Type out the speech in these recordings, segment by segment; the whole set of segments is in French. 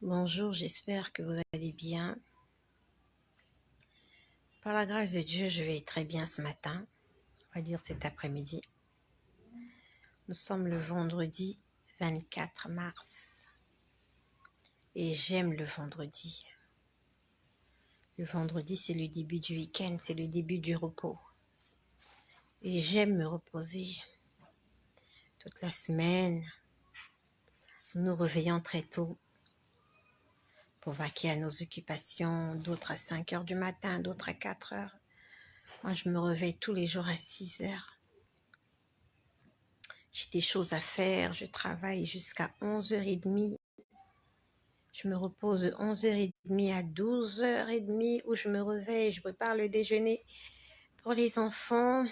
Bonjour, j'espère que vous allez bien. Par la grâce de Dieu, je vais très bien ce matin, on va dire cet après-midi. Nous sommes le vendredi 24 mars et j'aime le vendredi. Le vendredi, c'est le début du week-end, c'est le début du repos. Et j'aime me reposer toute la semaine, nous réveillons très tôt pour vaquer à nos occupations, d'autres à 5 heures du matin, d'autres à 4 heures. Moi, je me réveille tous les jours à 6 heures. J'ai des choses à faire, je travaille jusqu'à 11h30. Je me repose de 11h30 à 12h30 où je me réveille, je prépare le déjeuner pour les enfants.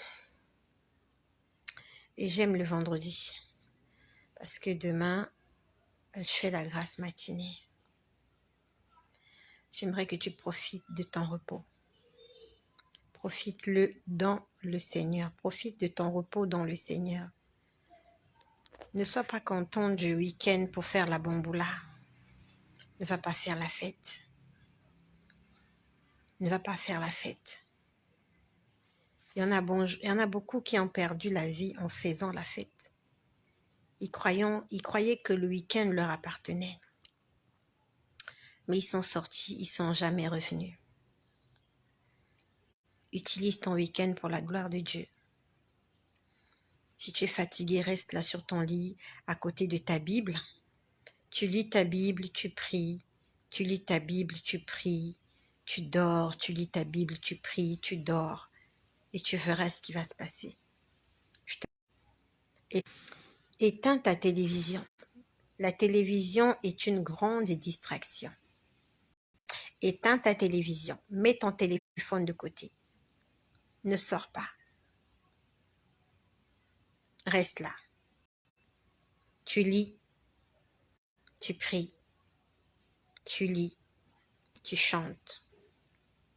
Et j'aime le vendredi parce que demain, je fais la grasse matinée. J'aimerais que tu profites de ton repos. Profite-le dans le Seigneur. Profite de ton repos dans le Seigneur. Ne sois pas content du week-end pour faire la bamboula. Ne va pas faire la fête. Ne va pas faire la fête. Il y en a beaucoup qui ont perdu la vie en faisant la fête. Ils croyaient que le week-end leur appartenait. Mais ils sont sortis, ils sont jamais revenus. Utilise ton week-end pour la gloire de Dieu. Si tu es fatigué, reste là sur ton lit, à côté de ta Bible. Tu lis ta Bible, tu pries. Tu lis ta Bible, tu pries. Tu dors, tu lis ta Bible, tu pries, tu dors. Et tu verras ce qui va se passer. Éteins ta télévision. La télévision est une grande distraction. Éteins ta télévision. Mets ton téléphone de côté. Ne sors pas. Reste là. Tu lis, tu pries, tu lis, tu chantes,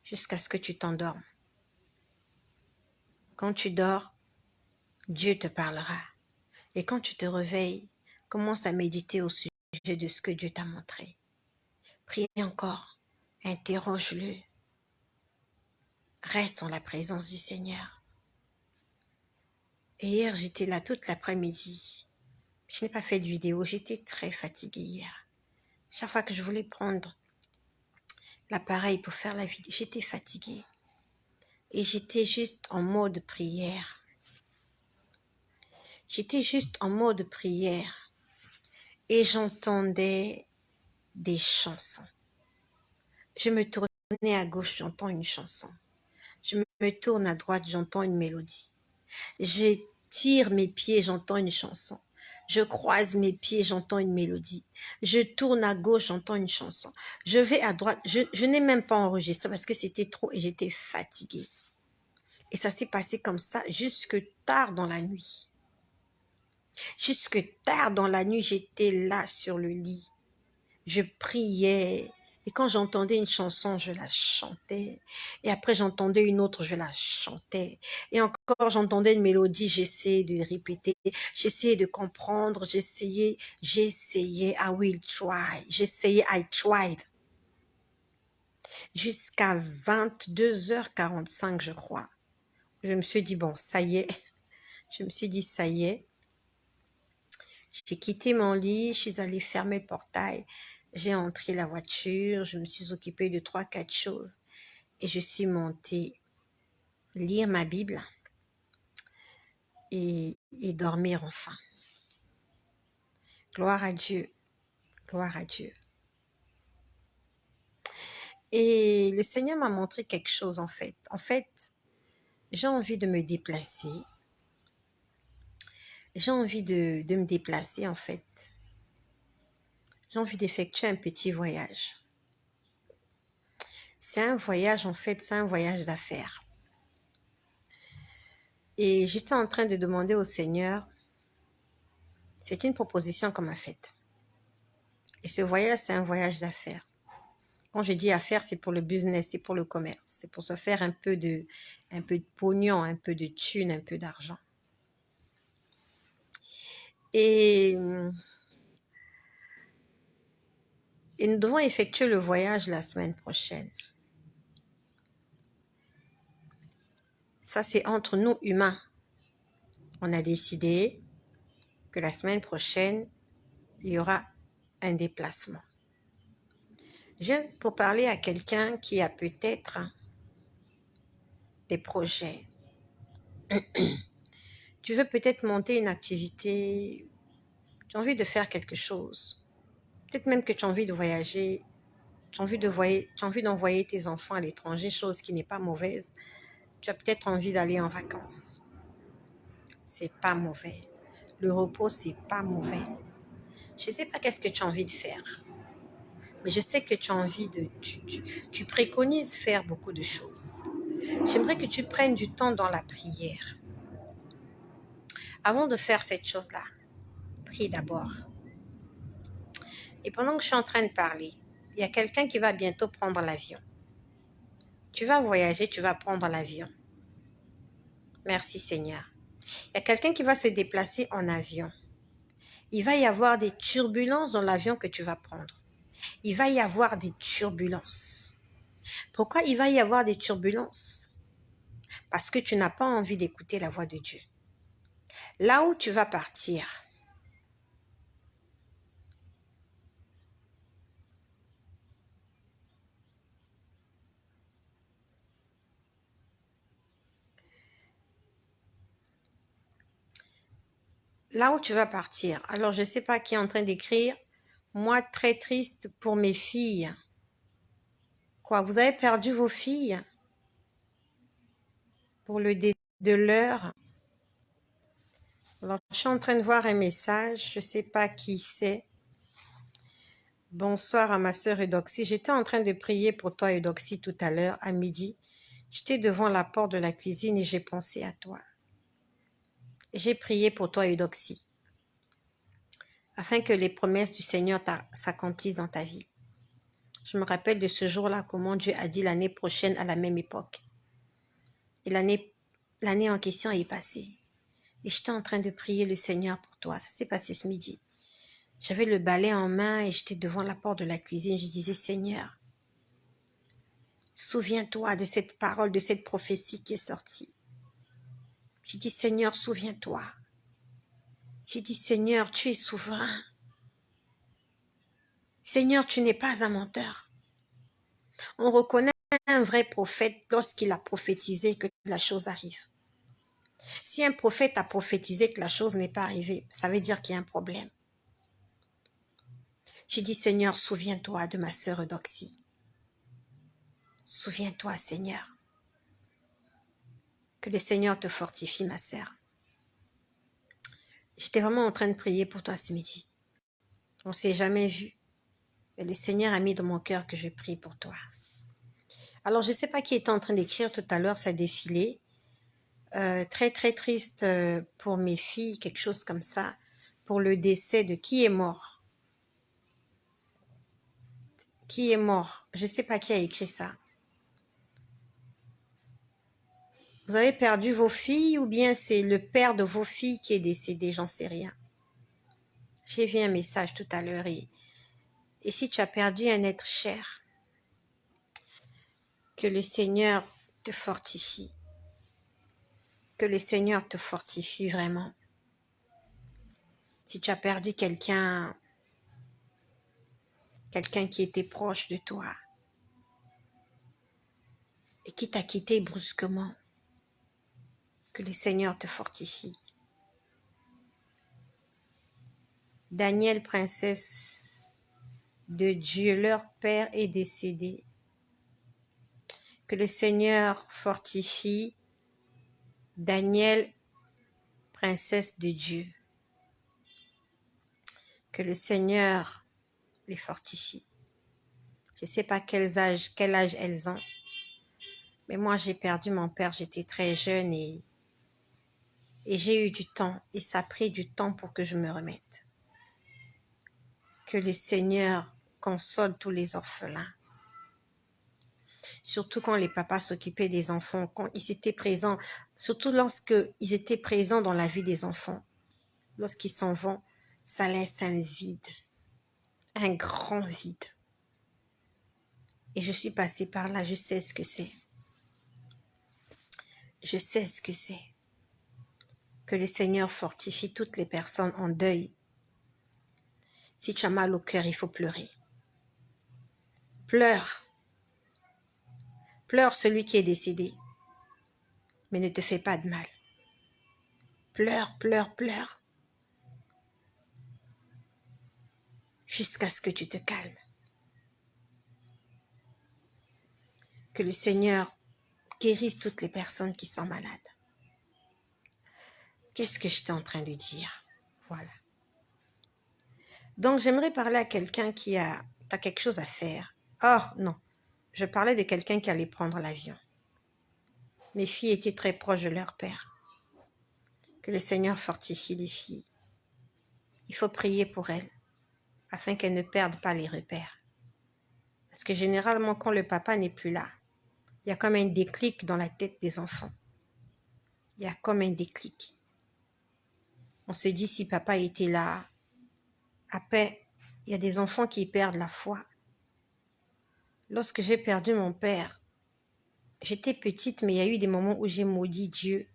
jusqu'à ce que tu t'endormes. Quand tu dors, Dieu te parlera. Et quand tu te réveilles, commence à méditer au sujet de ce que Dieu t'a montré. Prie encore, interroge-le. Reste en la présence du Seigneur. Et hier, j'étais là toute l'après-midi. Je n'ai pas fait de vidéo, j'étais très fatiguée hier. Chaque fois que je voulais prendre l'appareil pour faire la vidéo, j'étais fatiguée. Et j'étais juste en mode prière. J'étais juste en mode prière. Et j'entendais des chansons. Je me tournais à gauche, j'entends une chanson. Je me tourne à droite, j'entends une mélodie. Je tire mes pieds, j'entends une chanson. Je croise mes pieds, j'entends une mélodie. Je tourne à gauche, j'entends une chanson. Je vais à droite. Je n'ai même pas enregistré parce que c'était trop et j'étais fatiguée. Et ça s'est passé comme ça jusque tard dans la nuit. Jusque tard dans la nuit, j'étais là sur le lit. Je priais. Et quand j'entendais une chanson, je la chantais. Et après, j'entendais une autre, je la chantais. Et encore, j'entendais une mélodie, j'essayais de répéter. J'essayais de comprendre. J'essayais. I will try. J'essayais, I tried. Jusqu'à 22h45, je crois. Je me suis dit, bon, ça y est. Je me suis dit, ça y est. J'ai quitté mon lit, je suis allée fermer le portail. J'ai entré la voiture, je me suis occupée de 3-4 choses et je suis montée lire ma Bible et dormir enfin. Gloire à Dieu, gloire à Dieu. Et le Seigneur m'a montré quelque chose en fait. En fait, j'ai envie de me déplacer. J'ai envie de me déplacer en fait. J'ai envie d'effectuer un petit voyage. C'est un voyage en fait, c'est un voyage d'affaires. Et j'étais en train de demander au Seigneur, c'est une proposition qu'on m'a faite. Et ce voyage, c'est un voyage d'affaires. Quand je dis affaires, c'est pour le business, c'est pour le commerce. C'est pour se faire un peu de pognon, un peu de thunes, un peu d'argent. Et Et nous devons effectuer le voyage la semaine prochaine. Ça, c'est entre nous humains. On a décidé que la semaine prochaine, il y aura un déplacement. Je viens pour parler à quelqu'un qui a peut-être des projets. Tu veux peut-être monter une activité, tu as envie de faire quelque chose. Peut-être même que tu as envie de voyager, tu as envie d'envoyer tes enfants à l'étranger, chose qui n'est pas mauvaise. Tu as peut-être envie d'aller en vacances. C'est pas mauvais. Le repos, c'est pas mauvais. Je ne sais pas qu'est-ce que tu as envie de faire, mais je sais que tu as envie de... Tu préconises faire beaucoup de choses. J'aimerais que tu prennes du temps dans la prière. Avant de faire cette chose-là, prie d'abord. Et pendant que je suis en train de parler, il y a quelqu'un qui va bientôt prendre l'avion. Tu vas voyager, tu vas prendre l'avion. Merci Seigneur. Il y a quelqu'un qui va se déplacer en avion. Il va y avoir des turbulences dans l'avion que tu vas prendre. Il va y avoir des turbulences. Pourquoi il va y avoir des turbulences? Parce que tu n'as pas envie d'écouter la voix de Dieu. Là où tu vas partir, alors je ne sais pas qui est en train d'écrire, moi très triste pour mes filles. Quoi, vous avez perdu vos filles pour le décès de leur? Alors, je suis en train de voir un message, je ne sais pas qui c'est. Bonsoir à ma sœur Eudoxie. J'étais en train de prier pour toi Eudoxie tout à l'heure, à midi. J'étais devant la porte de la cuisine et j'ai pensé à toi. J'ai prié pour toi Eudoxie, afin que les promesses du Seigneur s'accomplissent dans ta vie. Je me rappelle de ce jour-là, comment Dieu a dit l'année prochaine à la même époque. Et l'année en question est passée. Et j'étais en train de prier le Seigneur pour toi. Ça s'est passé ce midi. J'avais le balai en main et j'étais devant la porte de la cuisine. Je disais, Seigneur, souviens-toi de cette parole, de cette prophétie qui est sortie. J'ai dit, Seigneur, souviens-toi. J'ai dit, Seigneur, tu es souverain. Seigneur, tu n'es pas un menteur. On reconnaît un vrai prophète lorsqu'il a prophétisé que la chose arrive. Si un prophète a prophétisé que la chose n'est pas arrivée, ça veut dire qu'il y a un problème. J'ai dit, Seigneur, souviens-toi de ma sœur Eudoxie. Souviens-toi, Seigneur. Que le Seigneur te fortifie, ma sœur. J'étais vraiment en train de prier pour toi ce midi. On ne s'est jamais vu. Mais le Seigneur a mis dans mon cœur que je prie pour toi. Alors, je ne sais pas qui était en train d'écrire tout à l'heure, ça défilé. Très, très triste pour mes filles, quelque chose comme ça. Pour le décès de qui est mort. Qui est mort? Je ne sais pas qui a écrit ça. Vous avez perdu vos filles ou bien c'est le père de vos filles qui est décédé? J'en sais rien. J'ai vu un message tout à l'heure et si tu as perdu un être cher, que le Seigneur te fortifie. Que le Seigneur te fortifie vraiment. Si tu as perdu quelqu'un qui était proche de toi et qui t'a quitté brusquement, que le Seigneur te fortifie. Daniel, princesse de Dieu, leur père est décédé. Que le Seigneur fortifie Daniel, princesse de Dieu. Que le Seigneur les fortifie. Je ne sais pas quel âge elles ont. Mais moi, j'ai perdu mon père, j'étais très jeune et j'ai eu du temps. Et ça a pris du temps pour que je me remette. Que le Seigneur console tous les orphelins. Surtout quand les papas s'occupaient des enfants, quand ils étaient présents, surtout lorsqu'ils étaient présents dans la vie des enfants. Lorsqu'ils s'en vont, ça laisse un vide, un grand vide. Et je suis passée par là, je sais ce que c'est. Je sais ce que c'est. Que le Seigneur fortifie toutes les personnes en deuil. Si tu as mal au cœur, il faut pleurer. Pleure. Pleure celui qui est décédé. Mais ne te fais pas de mal. Pleure, pleure, pleure. Jusqu'à ce que tu te calmes. Que le Seigneur guérisse toutes les personnes qui sont malades. Qu'est-ce que j'étais en train de dire? Voilà. Donc, j'aimerais parler à quelqu'un qui a quelque chose à faire. Or, non. Je parlais de quelqu'un qui allait prendre l'avion. Mes filles étaient très proches de leur père. Que le Seigneur fortifie les filles. Il faut prier pour elles, afin qu'elles ne perdent pas les repères. Parce que généralement, quand le papa n'est plus là, il y a comme un déclic dans la tête des enfants. Il y a comme un déclic. On se dit, si papa était là, après, il y a des enfants qui perdent la foi. Lorsque j'ai perdu mon père, j'étais petite, mais il y a eu des moments où j'ai maudit Dieu.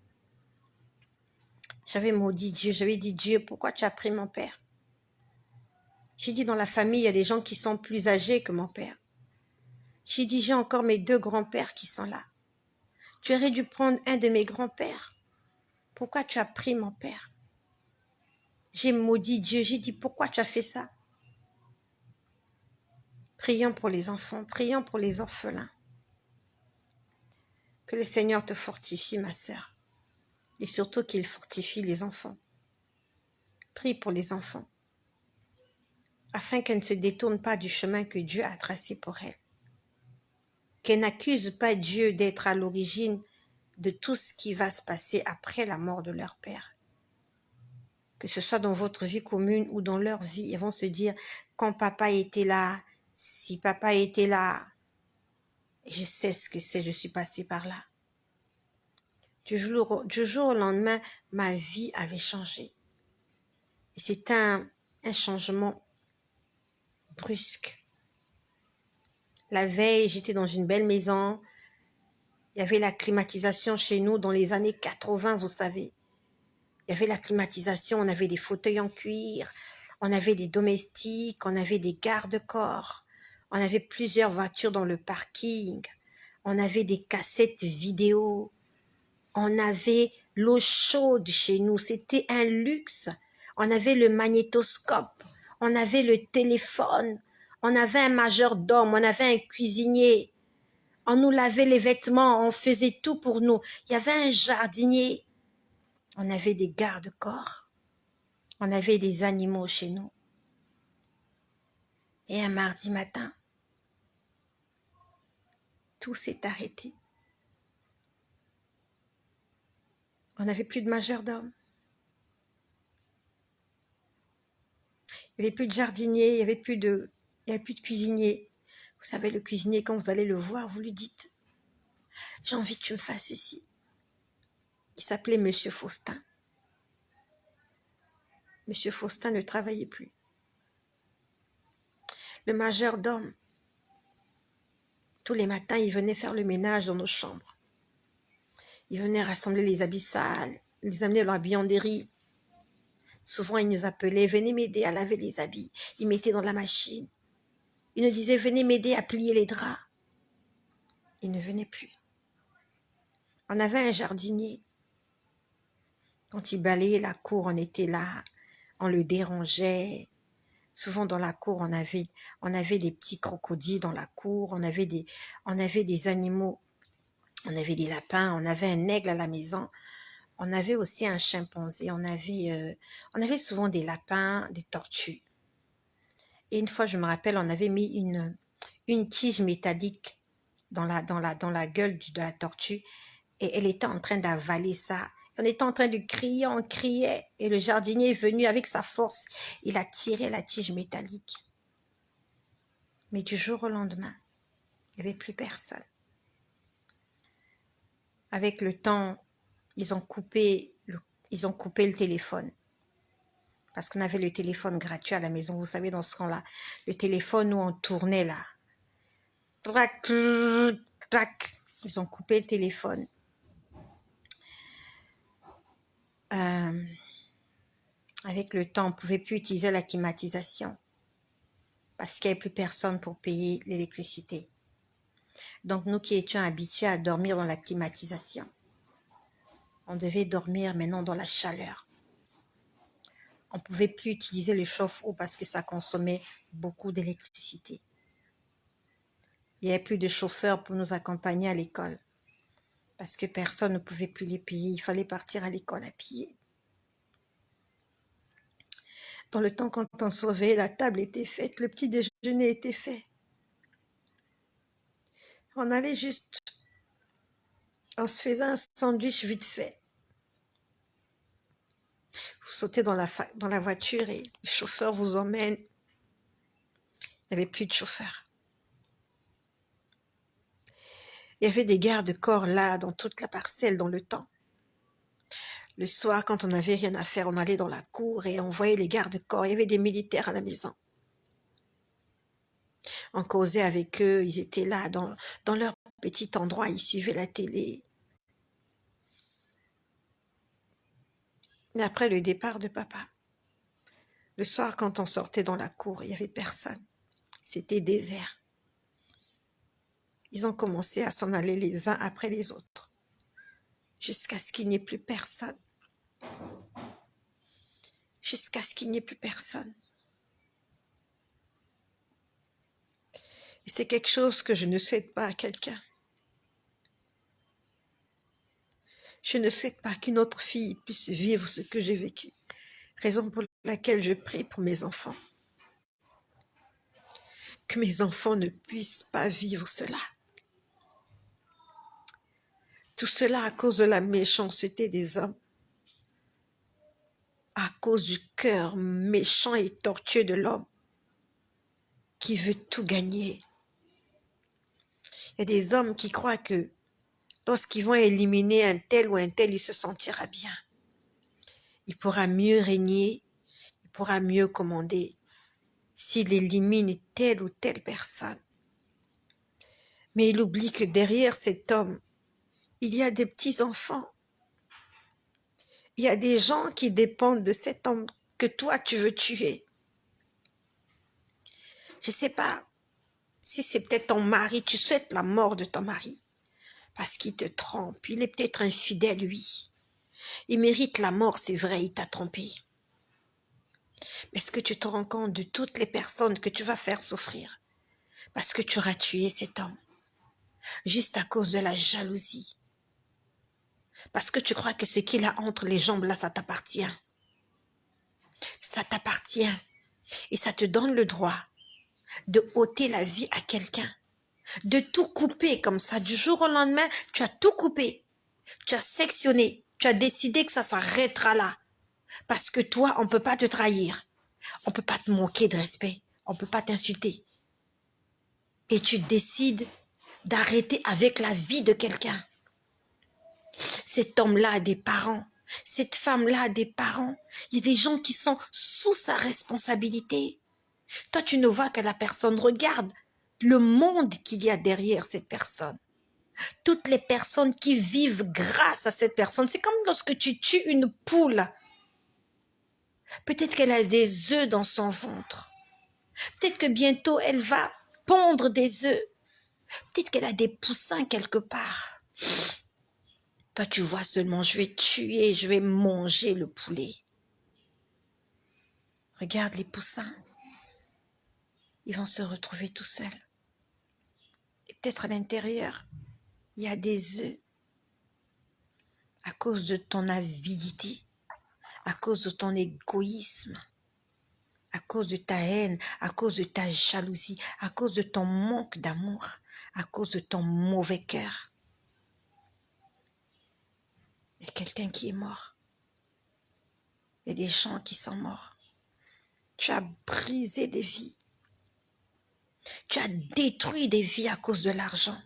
J'avais maudit Dieu, j'avais dit, Dieu, pourquoi tu as pris mon père? J'ai dit, dans la famille, il y a des gens qui sont plus âgés que mon père. J'ai dit, j'ai encore mes 2 grands-pères qui sont là. Tu aurais dû prendre un de mes grands-pères. Pourquoi tu as pris mon père? J'ai maudit Dieu, j'ai dit, pourquoi tu as fait ça? Prions pour les enfants, prions pour les orphelins. Que le Seigneur te fortifie, ma sœur. Et surtout qu'il fortifie les enfants. Prie pour les enfants. Afin qu'elles ne se détournent pas du chemin que Dieu a tracé pour elles. Qu'elles n'accusent pas Dieu d'être à l'origine de tout ce qui va se passer après la mort de leur père. Que ce soit dans votre vie commune ou dans leur vie, ils vont se dire, quand papa était là, si papa était là, et je sais ce que c'est, je suis passée par là. Du jour au lendemain, ma vie avait changé. Et c'est un changement brusque. La veille, j'étais dans une belle maison. Il y avait la climatisation chez nous dans les années 80, vous savez. Il y avait la climatisation, on avait des fauteuils en cuir, on avait des domestiques, on avait des garde-corps, on avait plusieurs voitures dans le parking, on avait des cassettes vidéo, on avait l'eau chaude chez nous, c'était un luxe. On avait le magnétoscope, on avait le téléphone, on avait un majordome, on avait un cuisinier, on nous lavait les vêtements, on faisait tout pour nous. Il y avait un jardinier, on avait des garde-corps, on avait des animaux chez nous. Et un mardi matin, tout s'est arrêté. On n'avait plus de majordome. Il n'y avait plus de jardinier, il n'y avait plus de cuisinier. Vous savez, le cuisinier, quand vous allez le voir, vous lui dites, j'ai envie que tu me fasses ceci. Il s'appelait Monsieur Faustin. Monsieur Faustin ne travaillait plus. Le majordome, tous les matins, il venait faire le ménage dans nos chambres. Il venait rassembler les habits sales, les amener dans la buanderie. Souvent, il nous appelait, venez m'aider à laver les habits. Il mettait dans la machine. Il nous disait, venez m'aider à plier les draps. Il ne venait plus. On avait un jardinier. Quand il balayait la cour, on était là, on le dérangeait. Souvent dans la cour, on avait des petits crocodiles dans la cour, on avait des animaux, on avait des lapins, on avait un aigle à la maison, on avait aussi un chimpanzé, on avait souvent des lapins, des tortues. Et une fois, je me rappelle, on avait mis une tige métallique dans la gueule de la tortue et elle était en train d'avaler ça. On était en train de crier, on criait et le jardinier est venu avec sa force. Il a tiré la tige métallique. Mais du jour au lendemain, il n'y avait plus personne. Avec le temps, ils ont coupé le téléphone. Parce qu'on avait le téléphone gratuit à la maison. Vous savez, dans ce temps-là, le téléphone où on tournait là. trac, trac. Ils ont coupé le téléphone. Avec le temps, on ne pouvait plus utiliser la climatisation parce qu'il n'y avait plus personne pour payer l'électricité. Donc, nous qui étions habitués à dormir dans la climatisation, on devait dormir maintenant dans la chaleur. On ne pouvait plus utiliser le chauffe-eau parce que ça consommait beaucoup d'électricité. Il n'y avait plus de chauffeurs pour nous accompagner à l'école parce que personne ne pouvait plus les payer. Il fallait partir à l'école à pied. Dans le temps, quand on se réveillait, la table était faite, le petit déjeuner était fait. On allait juste, on se faisait un sandwich vite fait. Vous sautez dans la voiture et le chauffeur vous emmène. Il n'y avait plus de chauffeur. Il y avait des gardes-corps là, dans toute la parcelle, dans le temps. Le soir, quand on n'avait rien à faire, on allait dans la cour et on voyait les gardes-corps. Il y avait des militaires à la maison. On causait avec eux, ils étaient là, dans leur petit endroit, ils suivaient la télé. Mais après le départ de papa, le soir, quand on sortait dans la cour, il n'y avait personne. C'était désert. Ils ont commencé à s'en aller les uns après les autres, jusqu'à ce qu'il n'y ait plus personne. Jusqu'à ce qu'il n'y ait plus personne. Et c'est quelque chose que je ne souhaite pas à quelqu'un. Je ne souhaite pas qu'une autre fille puisse vivre ce que j'ai vécu. Raison pour laquelle je prie pour mes enfants. Que mes enfants ne puissent pas vivre cela. Tout cela à cause de la méchanceté des hommes. À cause du cœur méchant et tortueux de l'homme qui veut tout gagner. Il y a des hommes qui croient que lorsqu'ils vont éliminer un tel ou un tel, il se sentira bien. Il pourra mieux régner, il pourra mieux commander s'il élimine telle ou telle personne. Mais il oublie que derrière cet homme, il y a des petits-enfants. Il y a des gens qui dépendent de cet homme que toi tu veux tuer. Je ne sais pas si c'est peut-être ton mari, tu souhaites la mort de ton mari parce qu'il te trompe, il est peut-être infidèle lui. Il mérite la mort, c'est vrai, il t'a trompé. Mais est-ce que tu te rends compte de toutes les personnes que tu vas faire souffrir parce que tu auras tué cet homme juste à cause de la jalousie? Parce que tu crois que ce qu'il a entre les jambes là, ça t'appartient. Ça t'appartient. Et ça te donne le droit de ôter la vie à quelqu'un. De tout couper comme ça. Du jour au lendemain, tu as tout coupé. Tu as sectionné. Tu as décidé que ça s'arrêtera là. Parce que toi, on ne peut pas te trahir. On ne peut pas te manquer de respect. On ne peut pas t'insulter. Et tu décides d'arrêter avec la vie de quelqu'un. Cet homme-là a des parents. Cette femme-là a des parents. Il y a des gens qui sont sous sa responsabilité. Toi, tu ne vois que la personne. Regarde le monde qu'il y a derrière cette personne. Toutes les personnes qui vivent grâce à cette personne. C'est comme lorsque tu tues une poule. Peut-être qu'elle a des œufs dans son ventre. Peut-être que bientôt, elle va pondre des œufs. Peut-être qu'elle a des poussins quelque part. Toi, tu vois seulement, je vais tuer, je vais manger le poulet. Regarde les poussins. Ils vont se retrouver tout seuls. Et peut-être à l'intérieur, il y a des œufs. À cause de ton avidité, à cause de ton égoïsme, à cause de ta haine, à cause de ta jalousie, à cause de ton manque d'amour, à cause de ton mauvais cœur. Il y a quelqu'un qui est mort. Il y a des gens qui sont morts. Tu as brisé des vies. Tu as détruit des vies à cause de l'argent.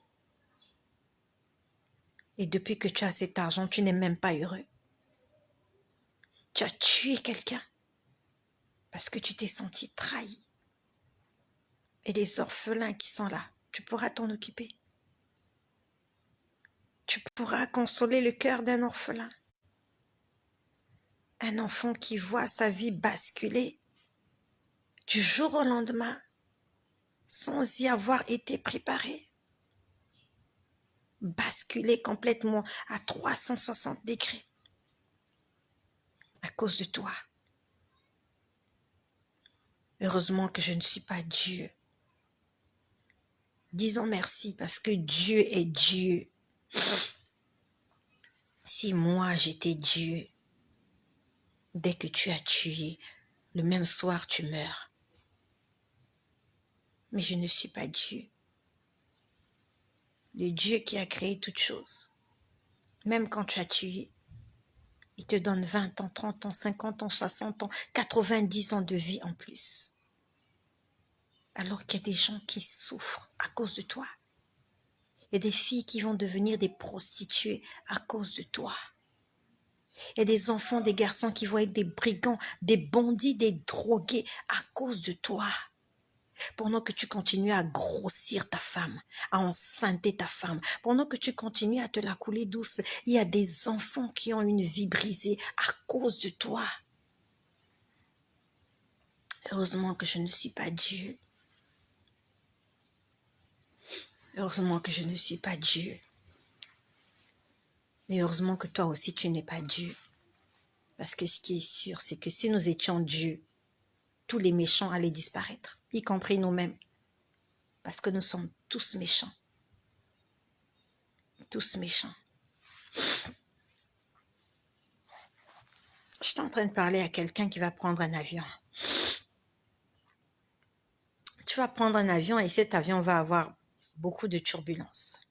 Et depuis que tu as cet argent, tu n'es même pas heureux. Tu as tué quelqu'un parce que tu t'es senti trahi. Et les orphelins qui sont là, Tu pourras t'en occuper. Tu pourras consoler le cœur d'un orphelin. Un enfant qui voit sa vie basculer du jour au lendemain sans y avoir été préparé. Basculer complètement à 360 degrés à cause de toi. Heureusement que je ne suis pas Dieu. Disons merci parce que Dieu est Dieu. Si moi j'étais Dieu, dès que tu as tué, le même soir tu meurs. Mais je ne suis pas Dieu. Le Dieu qui a créé toutes choses. Même quand tu as tué, il te donne 20 ans, 30 ans, 50 ans, 60 ans, 90 ans de vie en plus. Alors qu'il y a des gens qui souffrent à cause de toi. Il y a des filles qui vont devenir des prostituées à cause de toi. Il y a des enfants, des garçons qui vont être des brigands, des bandits, des drogués à cause de toi. Pendant que tu continues à grossir ta femme, à enceinte ta femme, pendant que tu continues à te la couler douce, il y a des enfants qui ont une vie brisée à cause de toi. Heureusement que je ne suis pas Dieu. Heureusement que je ne suis pas Dieu. Et heureusement que toi aussi tu n'es pas Dieu. Parce que ce qui est sûr, c'est que si nous étions Dieu, tous les méchants allaient disparaître, y compris nous-mêmes. Parce que nous sommes tous méchants. Tous méchants. Je suis en train de parler à quelqu'un qui va prendre un avion. Tu vas prendre un avion et cet avion va avoir beaucoup de turbulences.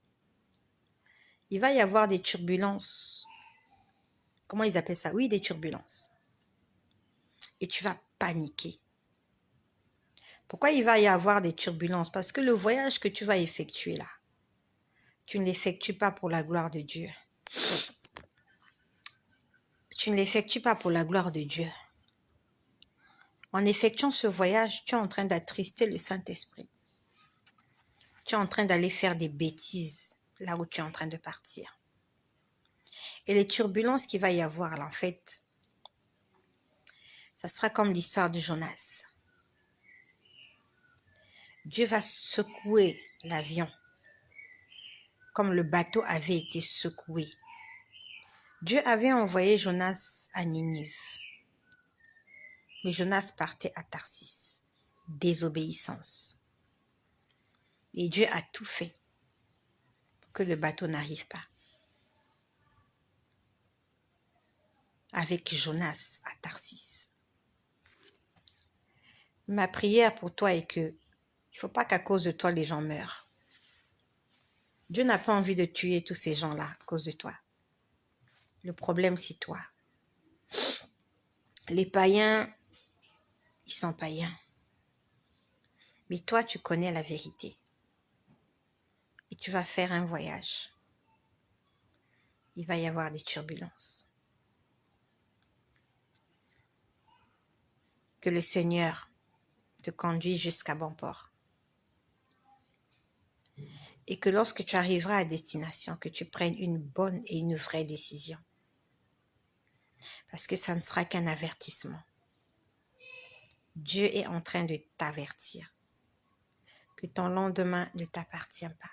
Il va y avoir des turbulences. Comment ils appellent ça? Oui, des turbulences. Et tu vas paniquer. Pourquoi il va y avoir des turbulences? Parce que le voyage que tu vas effectuer là, tu ne l'effectues pas pour la gloire de Dieu. Tu ne l'effectues pas pour la gloire de Dieu. En effectuant ce voyage, tu es en train d'attrister le Saint-Esprit. Tu es en train d'aller faire des bêtises là où tu es en train de partir. Et les turbulences qu'il va y avoir là, en fait, ça sera comme l'histoire de Jonas. Dieu va secouer l'avion comme le bateau avait été secoué. Dieu avait envoyé Jonas à Ninive. Mais Jonas partait à Tarsis. Désobéissance. Et Dieu a tout fait pour que le bateau n'arrive pas. Avec Jonas à Tarsis. Ma prière pour toi est que il ne faut pas qu'à cause de toi les gens meurent. Dieu n'a pas envie de tuer tous ces gens-là à cause de toi. Le problème, c'est toi. Les païens, ils sont païens. Mais toi, tu connais la vérité. Et tu vas faire un voyage. Il va y avoir des turbulences. Que le Seigneur te conduise jusqu'à bon port. Et que lorsque tu arriveras à destination, que tu prennes une bonne et une vraie décision. Parce que ça ne sera qu'un avertissement. Dieu est en train de t'avertir que ton lendemain ne t'appartient pas.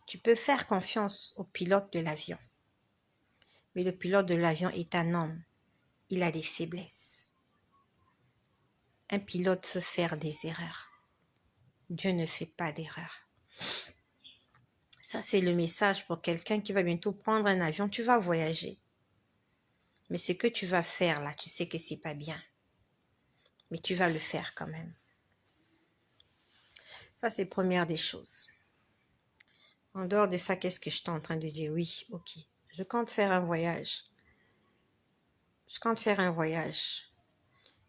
Tu peux faire confiance au pilote de l'avion. Mais le pilote de l'avion est un homme. Il a des faiblesses. Un pilote peut faire des erreurs. Dieu ne fait pas d'erreurs. Ça, c'est le message pour quelqu'un qui va bientôt prendre un avion. Tu vas voyager. Mais ce que tu vas faire là, tu sais que c'est pas bien. Mais tu vas le faire quand même. Ça, c'est la première des choses. En dehors de ça, qu'est-ce que je suis en train de dire? Oui, ok. Je compte faire un voyage. Je compte faire un voyage.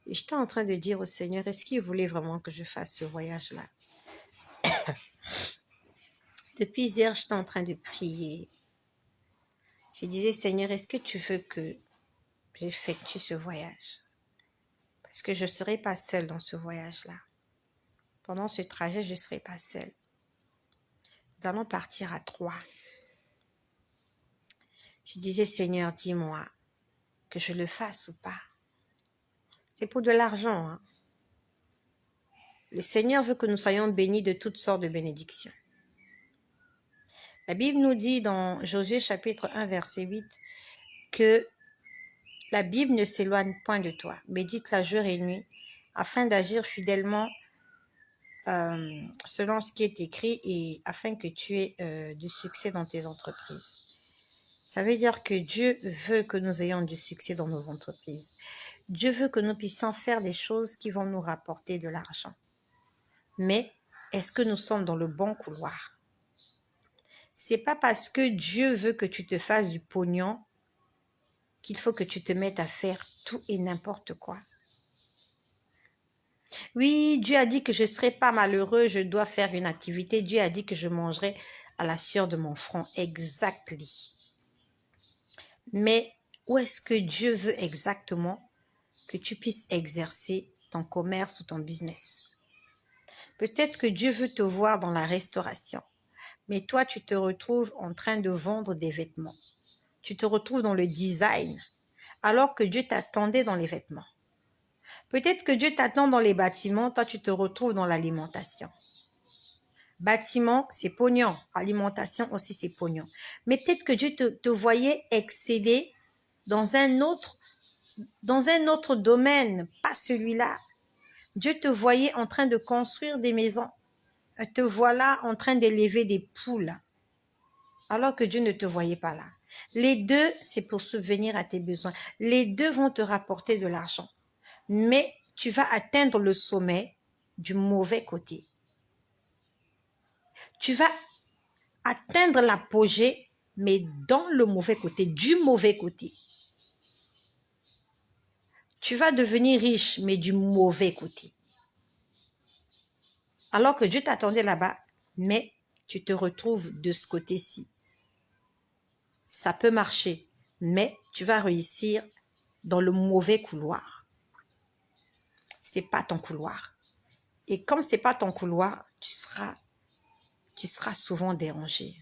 Et j'étais en train de dire au Seigneur, est-ce qu'il voulait vraiment que je fasse ce voyage-là? Depuis hier, j'étais en train de prier. Je disais, Seigneur, est-ce que tu veux que j'effectue ce voyage? Parce que je ne serai pas seule dans ce voyage-là. Pendant ce trajet, je ne serai pas seule. Nous allons partir à 3. Je disais, Seigneur, dis-moi que je le fasse ou pas. C'est pour de l'argent. Hein. Le Seigneur veut que nous soyons bénis de toutes sortes de bénédictions. La Bible nous dit dans Josué chapitre 1 verset 8 que la Bible ne s'éloigne point de toi. Médite-la jour et nuit afin d'agir fidèlement selon ce qui est écrit et afin que tu aies du succès dans tes entreprises. Ça veut dire que Dieu veut que nous ayons du succès dans nos entreprises. Dieu veut que nous puissions faire des choses qui vont nous rapporter de l'argent. Mais est-ce que nous sommes dans le bon couloir? C'est pas parce que Dieu veut que tu te fasses du pognon qu'il faut que tu te mettes à faire tout et n'importe quoi. Oui, Dieu a dit que je ne serai pas malheureux, je dois faire une activité. Dieu a dit que je mangerai à la sueur de mon front. Exactly. Mais où est-ce que Dieu veut exactement que tu puisses exercer ton commerce ou ton business? Peut-être que Dieu veut te voir dans la restauration, mais toi, tu te retrouves en train de vendre des vêtements. Tu te retrouves dans le design, alors que Dieu t'attendait dans les vêtements. Peut-être que Dieu t'attend dans les bâtiments, toi, tu te retrouves dans l'alimentation. Bâtiment, c'est pognon. Alimentation aussi, c'est pognon. Mais peut-être que Dieu te voyait excéder dans un autre domaine, pas celui-là. Dieu te voyait en train de construire des maisons. Te voilà en train d'élever des poules, alors que Dieu ne te voyait pas là. Les deux, c'est pour subvenir à tes besoins. Les deux vont te rapporter de l'argent. Mais tu vas atteindre le sommet du mauvais côté. Tu vas atteindre l'apogée, mais dans le mauvais côté, du mauvais côté. Tu vas devenir riche, mais du mauvais côté. Alors que Dieu t'attendait là-bas, mais tu te retrouves de ce côté-ci. Ça peut marcher, mais tu vas réussir dans le mauvais couloir. C'est pas ton couloir. Et comme c'est pas ton couloir, tu seras souvent dérangé.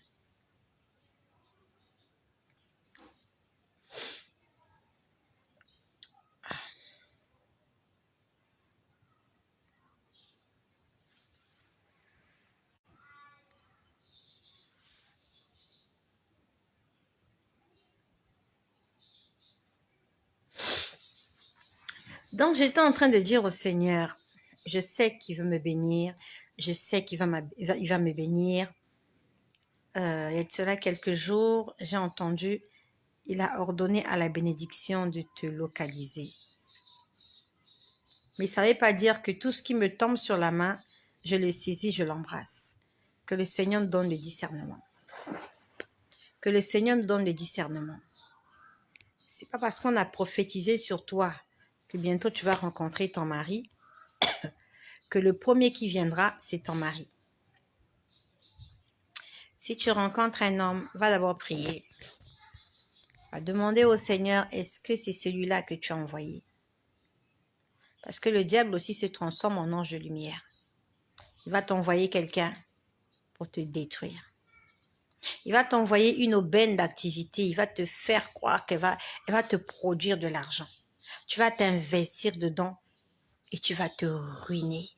Donc, j'étais en train de dire au Seigneur, je sais qu'il veut me bénir, je sais qu'il va me bénir. Il y a de cela quelques jours, j'ai entendu, il a ordonné à la bénédiction de te localiser. Mais ça ne veut pas dire que tout ce qui me tombe sur la main, je le saisis, je l'embrasse. Que le Seigneur nous donne le discernement. Que le Seigneur nous donne le discernement. C'est pas parce qu'on a prophétisé sur toi que bientôt tu vas rencontrer ton mari, que le premier qui viendra, c'est ton mari. Si tu rencontres un homme, va d'abord prier. Va demander au Seigneur, est-ce que c'est celui-là que tu as envoyé? Parce que le diable aussi se transforme en ange de lumière. Il va t'envoyer quelqu'un pour te détruire. Il va t'envoyer une aubaine d'activité. Il va te faire croire qu'elle va te produire de l'argent. Tu vas t'investir dedans et tu vas te ruiner.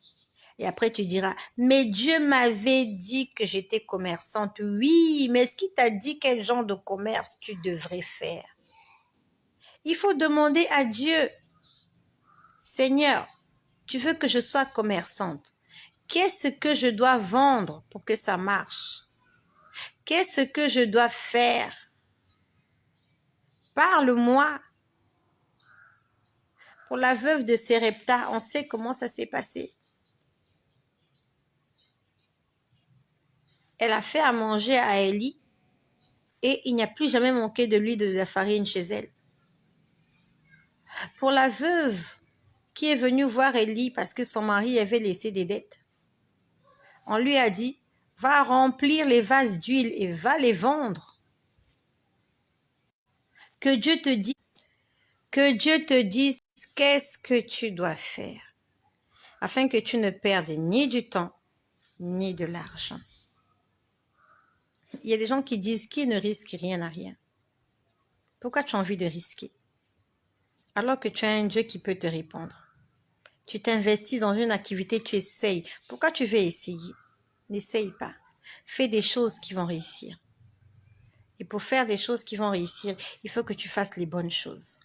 Et après, tu diras, mais Dieu m'avait dit que j'étais commerçante. Oui, mais est-ce qu'il t'a dit quel genre de commerce tu devrais faire? Il faut demander à Dieu, Seigneur, tu veux que je sois commerçante. Qu'est-ce que je dois vendre pour que ça marche? Qu'est-ce que je dois faire? Parle-moi. Pour la veuve de Sérepta, on sait comment ça s'est passé. Elle a fait à manger à Élie et il n'y a plus jamais manqué de l'huile de la farine chez elle. Pour la veuve qui est venue voir Élie parce que son mari avait laissé des dettes, on lui a dit, va remplir les vases d'huile et va les vendre. Que Dieu te dise qu'est-ce que tu dois faire. afin que tu ne perdes ni du temps, ni de l'argent. Il y a des gens qui disent qui ne risque rien n'a rien. Pourquoi tu as envie de risquer? Alors que tu as un Dieu qui peut te répondre. Tu t'investis dans une activité, tu essayes. Pourquoi tu veux essayer? N'essaye pas. Fais des choses qui vont réussir. Et pour faire des choses qui vont réussir, il faut que tu fasses les bonnes choses.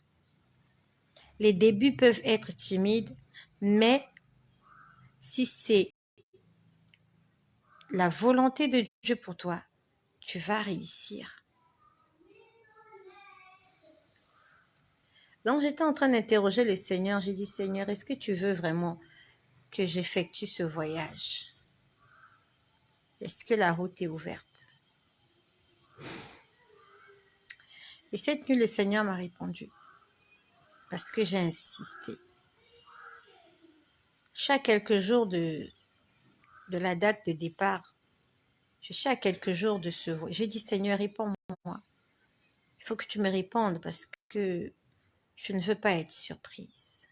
Les débuts peuvent être timides, mais si c'est la volonté de Dieu pour toi, tu vas réussir. Donc j'étais en train d'interroger le Seigneur. J'ai dit, Seigneur, est-ce que tu veux vraiment que j'effectue ce voyage? Est-ce que la route est ouverte? Et cette nuit, le Seigneur m'a répondu. Parce que j'ai insisté. Chaque quelques jours de la date de départ, je suis à quelques jours de ce voyage. Je dis, Seigneur, réponds-moi. Il faut que tu me répondes parce que je ne veux pas être surprise.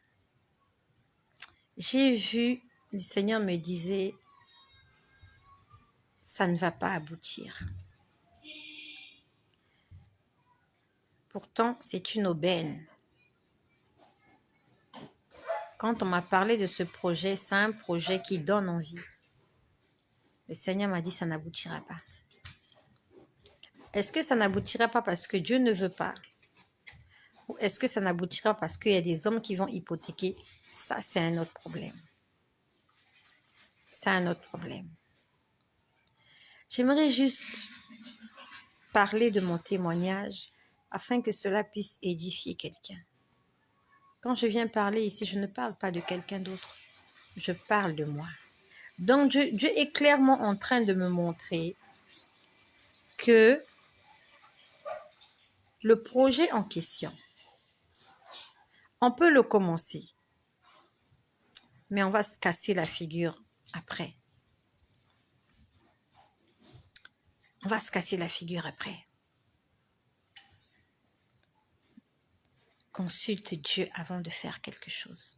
J'ai vu, le Seigneur me disait, ça ne va pas aboutir. Pourtant, c'est une aubaine. Quand on m'a parlé de ce projet, c'est un projet qui donne envie. Le Seigneur m'a dit, ça n'aboutira pas. Est-ce que ça n'aboutira pas parce que Dieu ne veut pas? Ou est-ce que ça n'aboutira parce qu'il y a des hommes qui vont hypothéquer? Ça, c'est un autre problème. C'est un autre problème. J'aimerais juste parler de mon témoignage afin que cela puisse édifier quelqu'un. Quand je viens parler ici, je ne parle pas de quelqu'un d'autre. Je parle de moi. Donc, Dieu est clairement en train de me montrer que le projet en question, on peut le commencer, mais on va se casser la figure après. On va se casser la figure après. Consulte Dieu avant de faire quelque chose.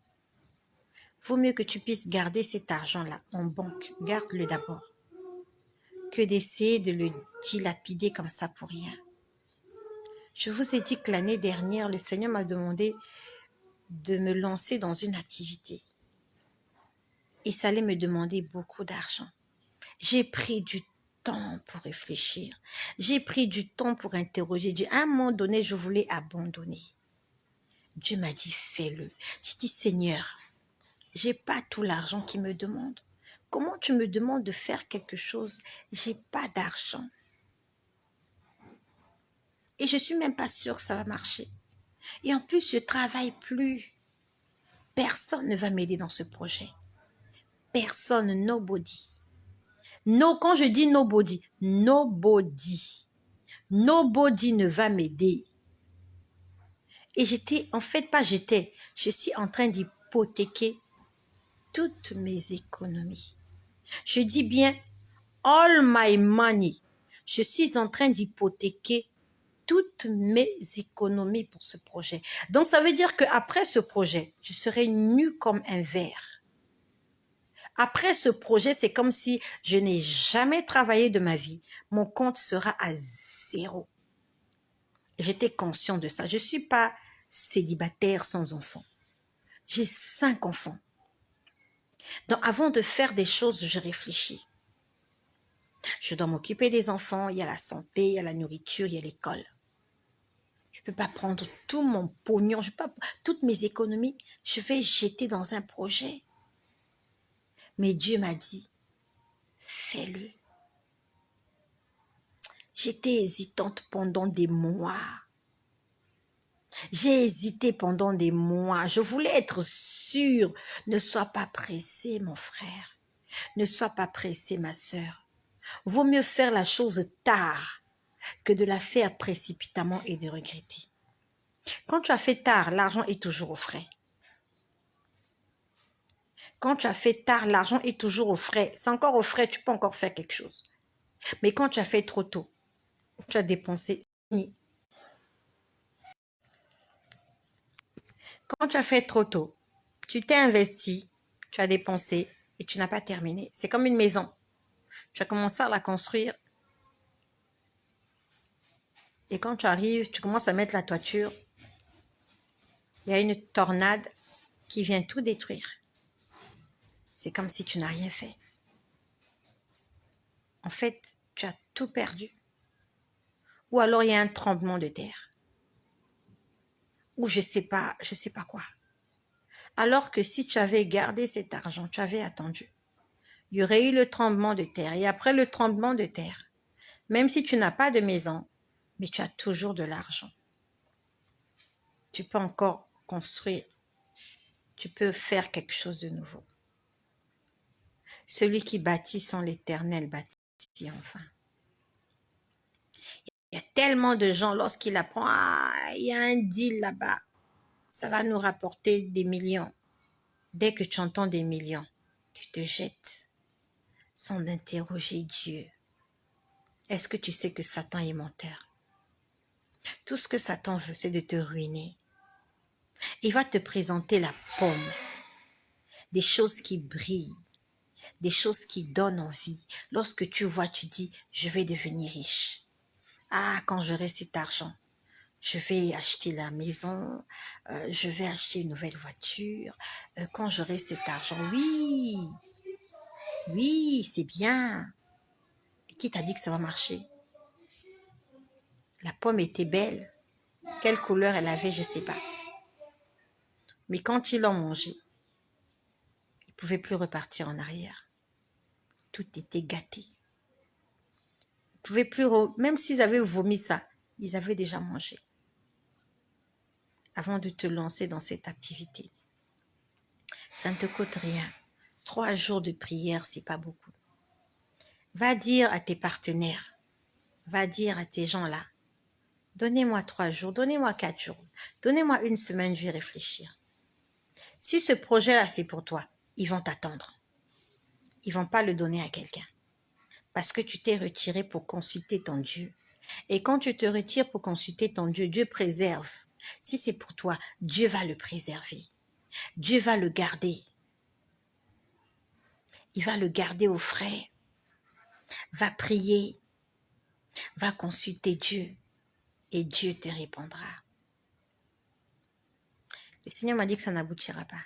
Vaut mieux que tu puisses garder cet argent-là en banque. Garde-le d'abord. Que d'essayer de le dilapider comme ça pour rien. Je vous ai dit que l'année dernière, le Seigneur m'a demandé de me lancer dans une activité. Et ça allait me demander beaucoup d'argent. J'ai pris du temps pour réfléchir. J'ai pris du temps pour interroger Dieu. À un moment donné, je voulais abandonner. Dieu m'a dit, fais-le. J'ai dit, Seigneur, j'ai pas tout l'argent qu'il me demande. Comment tu me demandes de faire quelque chose? J'ai pas d'argent. Et je suis même pas sûre que ça va marcher. Et en plus, je travaille plus. Personne ne va m'aider dans ce projet. Personne, nobody. No, quand je dis nobody, nobody. Nobody ne va m'aider. Et je suis en train d'hypothéquer toutes mes économies. Je dis bien all my money. Je suis en train d'hypothéquer toutes mes économies pour ce projet. Donc, ça veut dire qu'après ce projet, je serai nue comme un verre. Après ce projet, c'est comme si je n'ai jamais travaillé de ma vie. Mon compte sera à zéro. J'étais conscient de ça. Je ne suis pas célibataire sans enfant. J'ai 5 enfants. Donc, avant de faire des choses, je réfléchis. Je dois m'occuper des enfants, il y a la santé, il y a la nourriture, il y a l'école. Je ne peux pas prendre tout mon pognon, toutes mes économies, je vais jeter dans un projet. Mais Dieu m'a dit, fais-le. J'étais hésitante pendant des mois. J'ai hésité pendant des mois. Je voulais être sûre. Ne sois pas pressé, mon frère. Ne sois pas pressé, ma sœur. Vaut mieux faire la chose tard que de la faire précipitamment et de regretter. Quand tu as fait tard, l'argent est toujours au frais. Quand tu as fait tard, l'argent est toujours au frais. C'est encore au frais, tu peux encore faire quelque chose. Mais quand tu as fait trop tôt, tu as dépensé. Quand tu as fait trop tôt, tu t'es investi, tu as dépensé et tu n'as pas terminé. C'est comme une maison. Tu as commencé à la construire et quand tu arrives, tu commences à mettre la toiture. Il y a une tornade qui vient tout détruire. C'est comme si tu n'as rien fait. En fait, tu as tout perdu. Ou alors il y a un tremblement de terre. Ou je sais pas quoi. Alors que si tu avais gardé cet argent, tu avais attendu, il y aurait eu le tremblement de terre. Et après le tremblement de terre, même si tu n'as pas de maison, mais tu as toujours de l'argent. Tu peux encore construire. Tu peux faire quelque chose de nouveau. Celui qui bâtit sans l'Éternel bâtit enfin. Il y a tellement de gens, lorsqu'il apprend, il y a un deal là-bas, ça va nous rapporter des millions. Dès que tu entends des millions, tu te jettes sans interroger Dieu. Est-ce que tu sais que Satan est menteur? Tout ce que Satan veut, c'est de te ruiner. Il va te présenter la pomme, des choses qui brillent, des choses qui donnent envie. Lorsque tu vois, tu dis, je vais devenir riche. Ah, quand j'aurai cet argent, je vais acheter la maison, je vais acheter une nouvelle voiture. Quand j'aurai cet argent, oui, c'est bien. Et qui t'a dit que ça va marcher? La pomme était belle. Quelle couleur elle avait, je ne sais pas. Mais quand ils l'ont mangée, ils ne pouvaient plus repartir en arrière. Tout était gâté. Ils ne pouvaient plus, même s'ils avaient vomi ça, ils avaient déjà mangé. Avant de te lancer dans cette activité, ça ne te coûte rien. 3 jours de prière, c'est pas beaucoup. Va dire à tes partenaires, va dire à tes gens là, donnez-moi 3 jours, donnez-moi 4 jours, donnez-moi 1 semaine, je vais réfléchir. Si ce projet-là, c'est pour toi, ils vont t'attendre. Ils vont pas le donner à quelqu'un. Parce que tu t'es retiré pour consulter ton Dieu. Et quand tu te retires pour consulter ton Dieu, Dieu préserve. Si c'est pour toi, Dieu va le préserver. Dieu va le garder. Il va le garder au frais. Va prier. Va consulter Dieu. Et Dieu te répondra. Le Seigneur m'a dit que ça n'aboutira pas.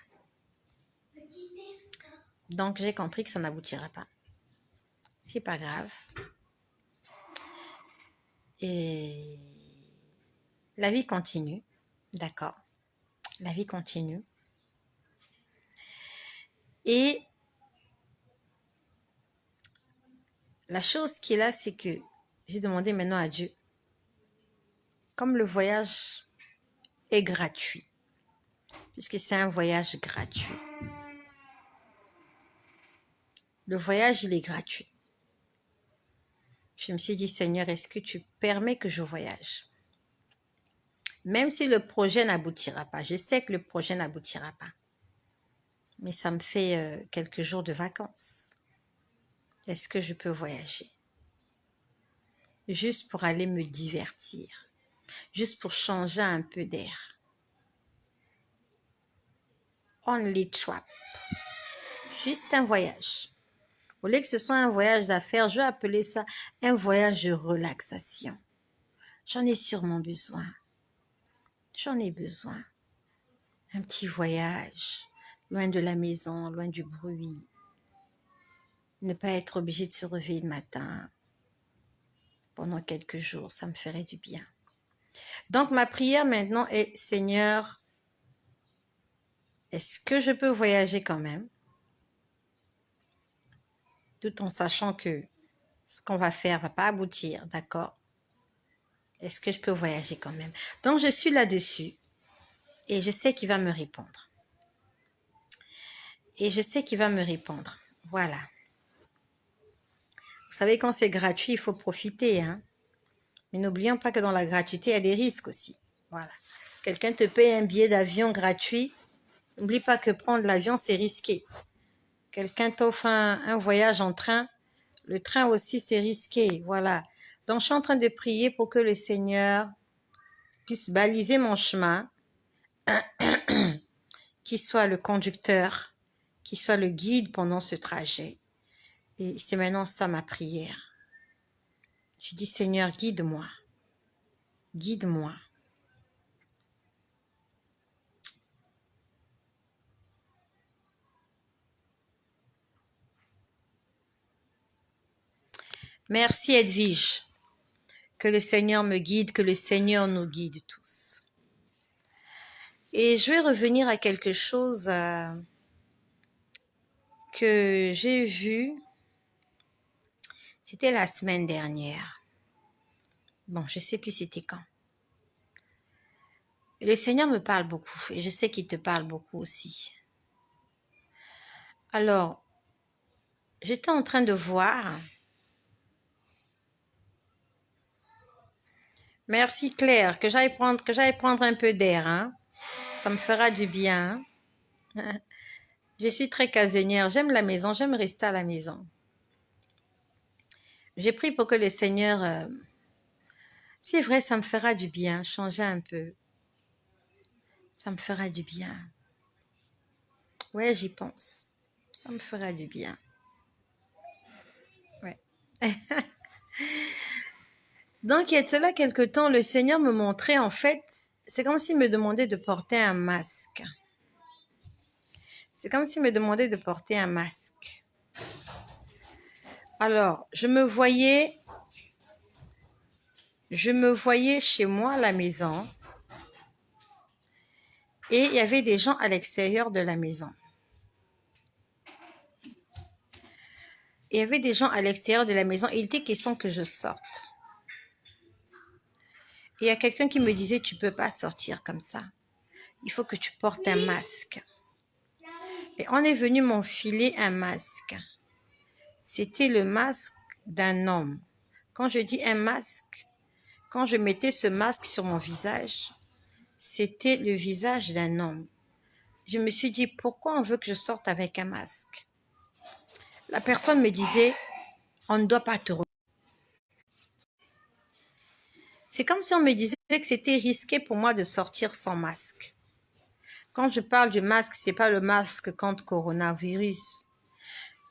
Donc j'ai compris que ça n'aboutira pas. C'est pas grave. Et la vie continue. D'accord. La vie continue. Et la chose qui est là, c'est que j'ai demandé maintenant à Dieu, comme le voyage est gratuit, puisque c'est un voyage gratuit. Le voyage, il est gratuit. Je me suis dit, Seigneur, est-ce que tu permets que je voyage? Même si le projet n'aboutira pas, je sais que le projet n'aboutira pas, mais ça me fait quelques jours de vacances. Est-ce que je peux voyager? Juste pour aller me divertir, juste pour changer un peu d'air. Only trip. Juste un voyage. Au lieu que ce soit un voyage d'affaires, je vais appeler ça un voyage de relaxation. J'en ai sûrement besoin. J'en ai besoin. Un petit voyage, loin de la maison, loin du bruit. Ne pas être obligé de se réveiller le matin. Pendant quelques jours, ça me ferait du bien. Donc ma prière maintenant est, Seigneur, est-ce que je peux voyager quand même? Tout en sachant que ce qu'on va faire ne va pas aboutir, d'accord? Est-ce que je peux voyager quand même? Donc je suis là-dessus et je sais qu'il va me répondre. Voilà. Vous savez, quand c'est gratuit, il faut profiter, hein? Mais n'oublions pas que dans la gratuité, il y a des risques aussi. Voilà. Quelqu'un te paye un billet d'avion gratuit. N'oublie pas que prendre l'avion, c'est risqué. Quelqu'un t'offre un voyage en train. Le train aussi, c'est risqué. Voilà. Donc, je suis en train de prier pour que le Seigneur puisse baliser mon chemin, qu'il soit le conducteur, qu'il soit le guide pendant ce trajet. Et c'est maintenant ça ma prière. Je dis, Seigneur, guide-moi. Guide-moi. Merci Edwige. Que le Seigneur me guide, que le Seigneur nous guide tous. Et je vais revenir à quelque chose que j'ai vu. C'était la semaine dernière. Bon, je ne sais plus c'était quand. Et le Seigneur me parle beaucoup et je sais qu'il te parle beaucoup aussi. Alors, j'étais en train de voir. Merci Claire, que j'aille prendre un peu d'air. Hein. Ça me fera du bien. Je suis très casanière, j'aime la maison, j'aime rester à la maison. J'ai prié pour que le Seigneur... c'est vrai, ça me fera du bien, changer un peu. Ça me fera du bien. Ouais, j'y pense. Ça me fera du bien. Ouais. Donc, il y a de cela quelque temps, le Seigneur me montrait, en fait, c'est comme s'il me demandait de porter un masque. C'est comme s'il me demandait de porter un masque. Alors, je me voyais chez moi à la maison et il y avait des gens à l'extérieur de la maison. Il y avait des gens à l'extérieur de la maison et il était question que je sorte. Et il y a quelqu'un qui me disait, tu ne peux pas sortir comme ça. Il faut que tu portes un masque. Et on est venu m'enfiler un masque. C'était le masque d'un homme. Quand je dis un masque, quand je mettais ce masque sur mon visage, c'était le visage d'un homme. Je me suis dit, pourquoi on veut que je sorte avec un masque? La personne me disait, on ne doit pas te reconnaître. C'est comme si on me disait que c'était risqué pour moi de sortir sans masque. Quand je parle du masque, ce n'est pas le masque contre coronavirus.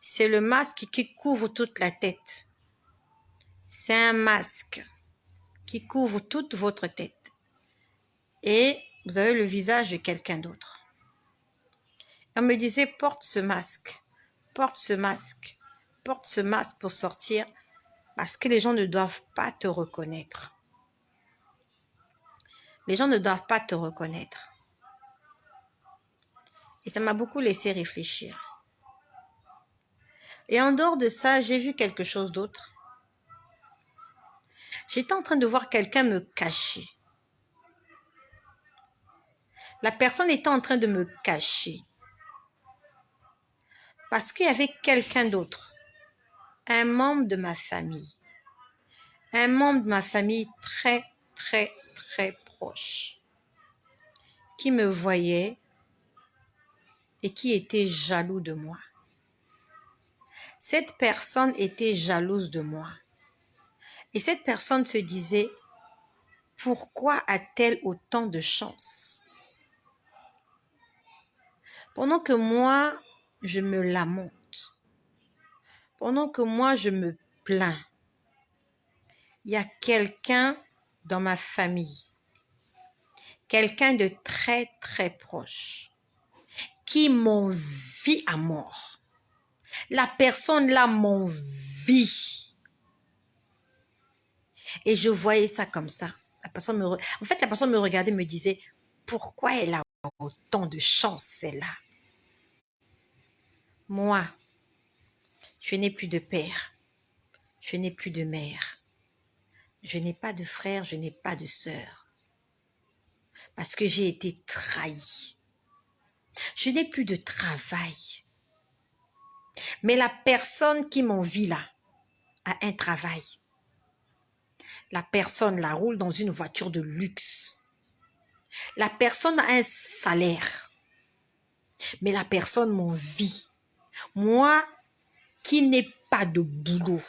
C'est le masque qui couvre toute la tête. C'est un masque qui couvre toute votre tête. Et vous avez le visage de quelqu'un d'autre. On me disait, porte ce masque, porte ce masque, porte ce masque pour sortir parce que les gens ne doivent pas te reconnaître. Les gens ne doivent pas te reconnaître. Et ça m'a beaucoup laissé réfléchir. Et en dehors de ça, j'ai vu quelque chose d'autre. J'étais en train de voir quelqu'un me cacher. La personne était en train de me cacher. Parce qu'il y avait quelqu'un d'autre. Un membre de ma famille. Un membre de ma famille très, très, très proche. Qui me voyait et qui était jaloux de moi. Cette personne était jalouse de moi. Et cette personne se disait, pourquoi a-t-elle autant de chance? Pendant que moi, je me lamente, pendant que moi, je me plains, il y a quelqu'un dans ma famille, quelqu'un de très, très proche, qui m'envie à mort. La personne là m'envie. Et je voyais ça comme ça. La personne me regardait et me disait, pourquoi elle a autant de chance, celle-là? Moi, je n'ai plus de père, je n'ai plus de mère, je n'ai pas de frère, je n'ai pas de sœur. Parce que j'ai été trahie. Je n'ai plus de travail. Mais la personne qui m'envie là a un travail. La personne là roule dans une voiture de luxe. La personne a un salaire. Mais la personne m'envie. Moi qui n'ai pas de boulot.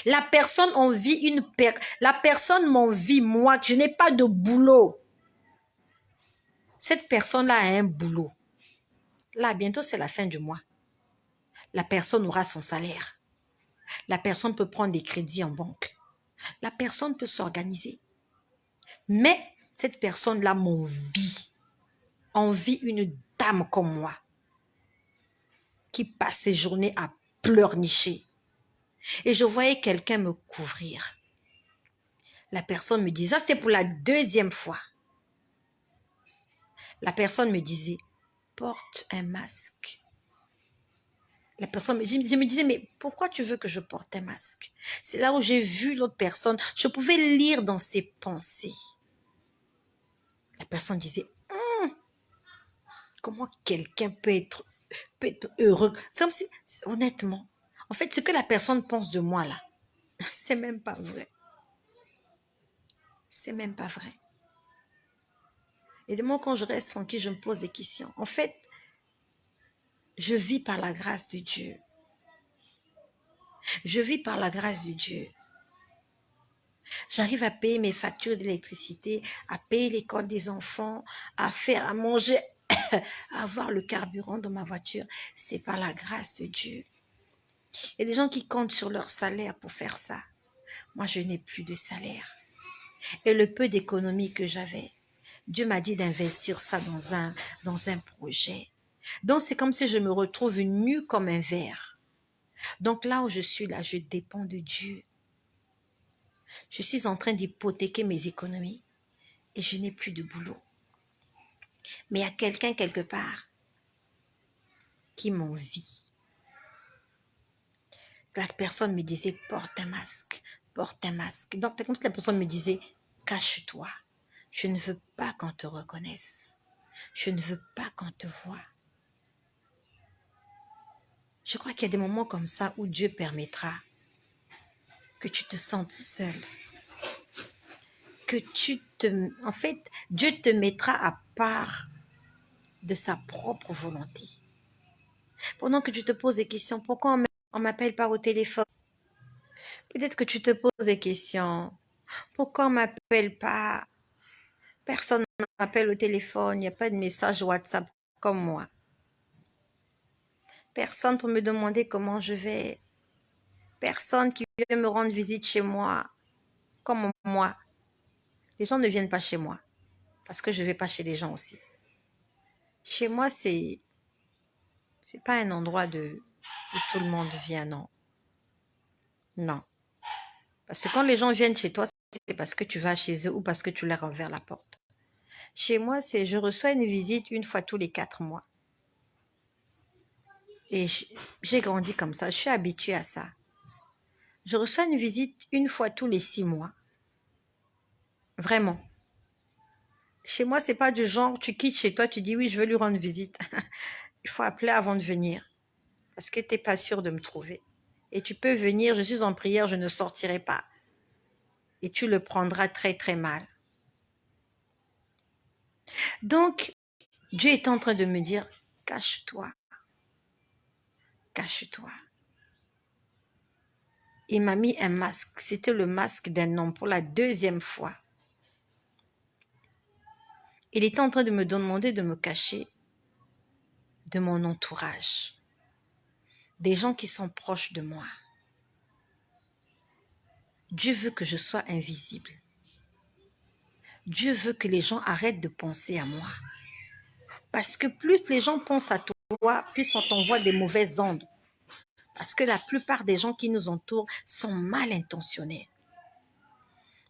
La personne m'envie, moi, que je n'ai pas de boulot. Cette personne-là a un boulot. Là, bientôt, c'est la fin du mois. La personne aura son salaire. La personne peut prendre des crédits en banque. La personne peut s'organiser. Mais cette personne-là envie une dame comme moi qui passe ses journées à pleurnicher. Et je voyais quelqu'un me couvrir. La personne me disait, ça c'était pour la deuxième fois. La personne me disait, porte un masque. La personne, je me disais, mais pourquoi tu veux que je porte un masque? C'est là où j'ai vu l'autre personne. Je pouvais lire dans ses pensées. La personne disait, comment quelqu'un peut être heureux? C'est comme si, honnêtement, en fait, ce que la personne pense de moi là, c'est même pas vrai. C'est même pas vrai. Et de moi, quand je reste tranquille, je me pose des questions. En fait, je vis par la grâce de Dieu. Je vis par la grâce de Dieu. J'arrive à payer mes factures d'électricité, à payer l'école des enfants, à faire à manger, à avoir le carburant dans ma voiture. C'est par la grâce de Dieu. Il y a des gens qui comptent sur leur salaire pour faire ça. Moi, je n'ai plus de salaire. Et le peu d'économie que j'avais, Dieu m'a dit d'investir ça dans un projet. Donc, c'est comme si je me retrouve nue comme un verre. Donc, là où je suis, là, je dépends de Dieu. Je suis en train d'hypothéquer mes économies et je n'ai plus de boulot. Mais il y a quelqu'un quelque part qui m'envie. La personne me disait, porte un masque, porte un masque. Donc, c'est comme si la personne me disait, cache-toi. Je ne veux pas qu'on te reconnaisse. Je ne veux pas qu'on te voie. Je crois qu'il y a des moments comme ça où Dieu permettra que tu te sentes seul. En fait, Dieu te mettra à part de sa propre volonté. Pendant que tu te poses des questions, pourquoi on ne m'appelle pas au téléphone? Peut-être que tu te poses des questions. Pourquoi on ne m'appelle pas? Personne ne m'appelle au téléphone, il n'y a pas de message WhatsApp comme moi. Personne pour me demander comment je vais. Personne qui vient me rendre visite chez moi, comme moi. Les gens ne viennent pas chez moi, parce que je ne vais pas chez les gens aussi. Chez moi, c'est pas un endroit où tout le monde vient, non. Non. Parce que quand les gens viennent chez toi, c'est parce que tu vas chez eux ou parce que tu leur as ouvert la porte. Chez moi, je reçois une visite une fois tous les 4 mois. Et j'ai grandi comme ça, je suis habituée à ça. Je reçois une visite une fois tous les 6 mois. Vraiment. Chez moi, c'est pas du genre, tu quittes chez toi, tu dis oui, je veux lui rendre visite. Il faut appeler avant de venir. Parce que tu n'es pas sûr de me trouver. Et tu peux venir, je suis en prière, je ne sortirai pas. Et tu le prendras très très mal. Donc, Dieu est en train de me dire, cache-toi. Cache-toi. Il m'a mis un masque. C'était le masque d'un homme pour la deuxième fois. Il était en train de me demander de me cacher de mon entourage. Des gens qui sont proches de moi. Dieu veut que je sois invisible. Dieu veut que les gens arrêtent de penser à moi. Parce que plus les gens pensent à toi, plus on t'envoie des mauvaises ondes. Parce que la plupart des gens qui nous entourent sont mal intentionnés.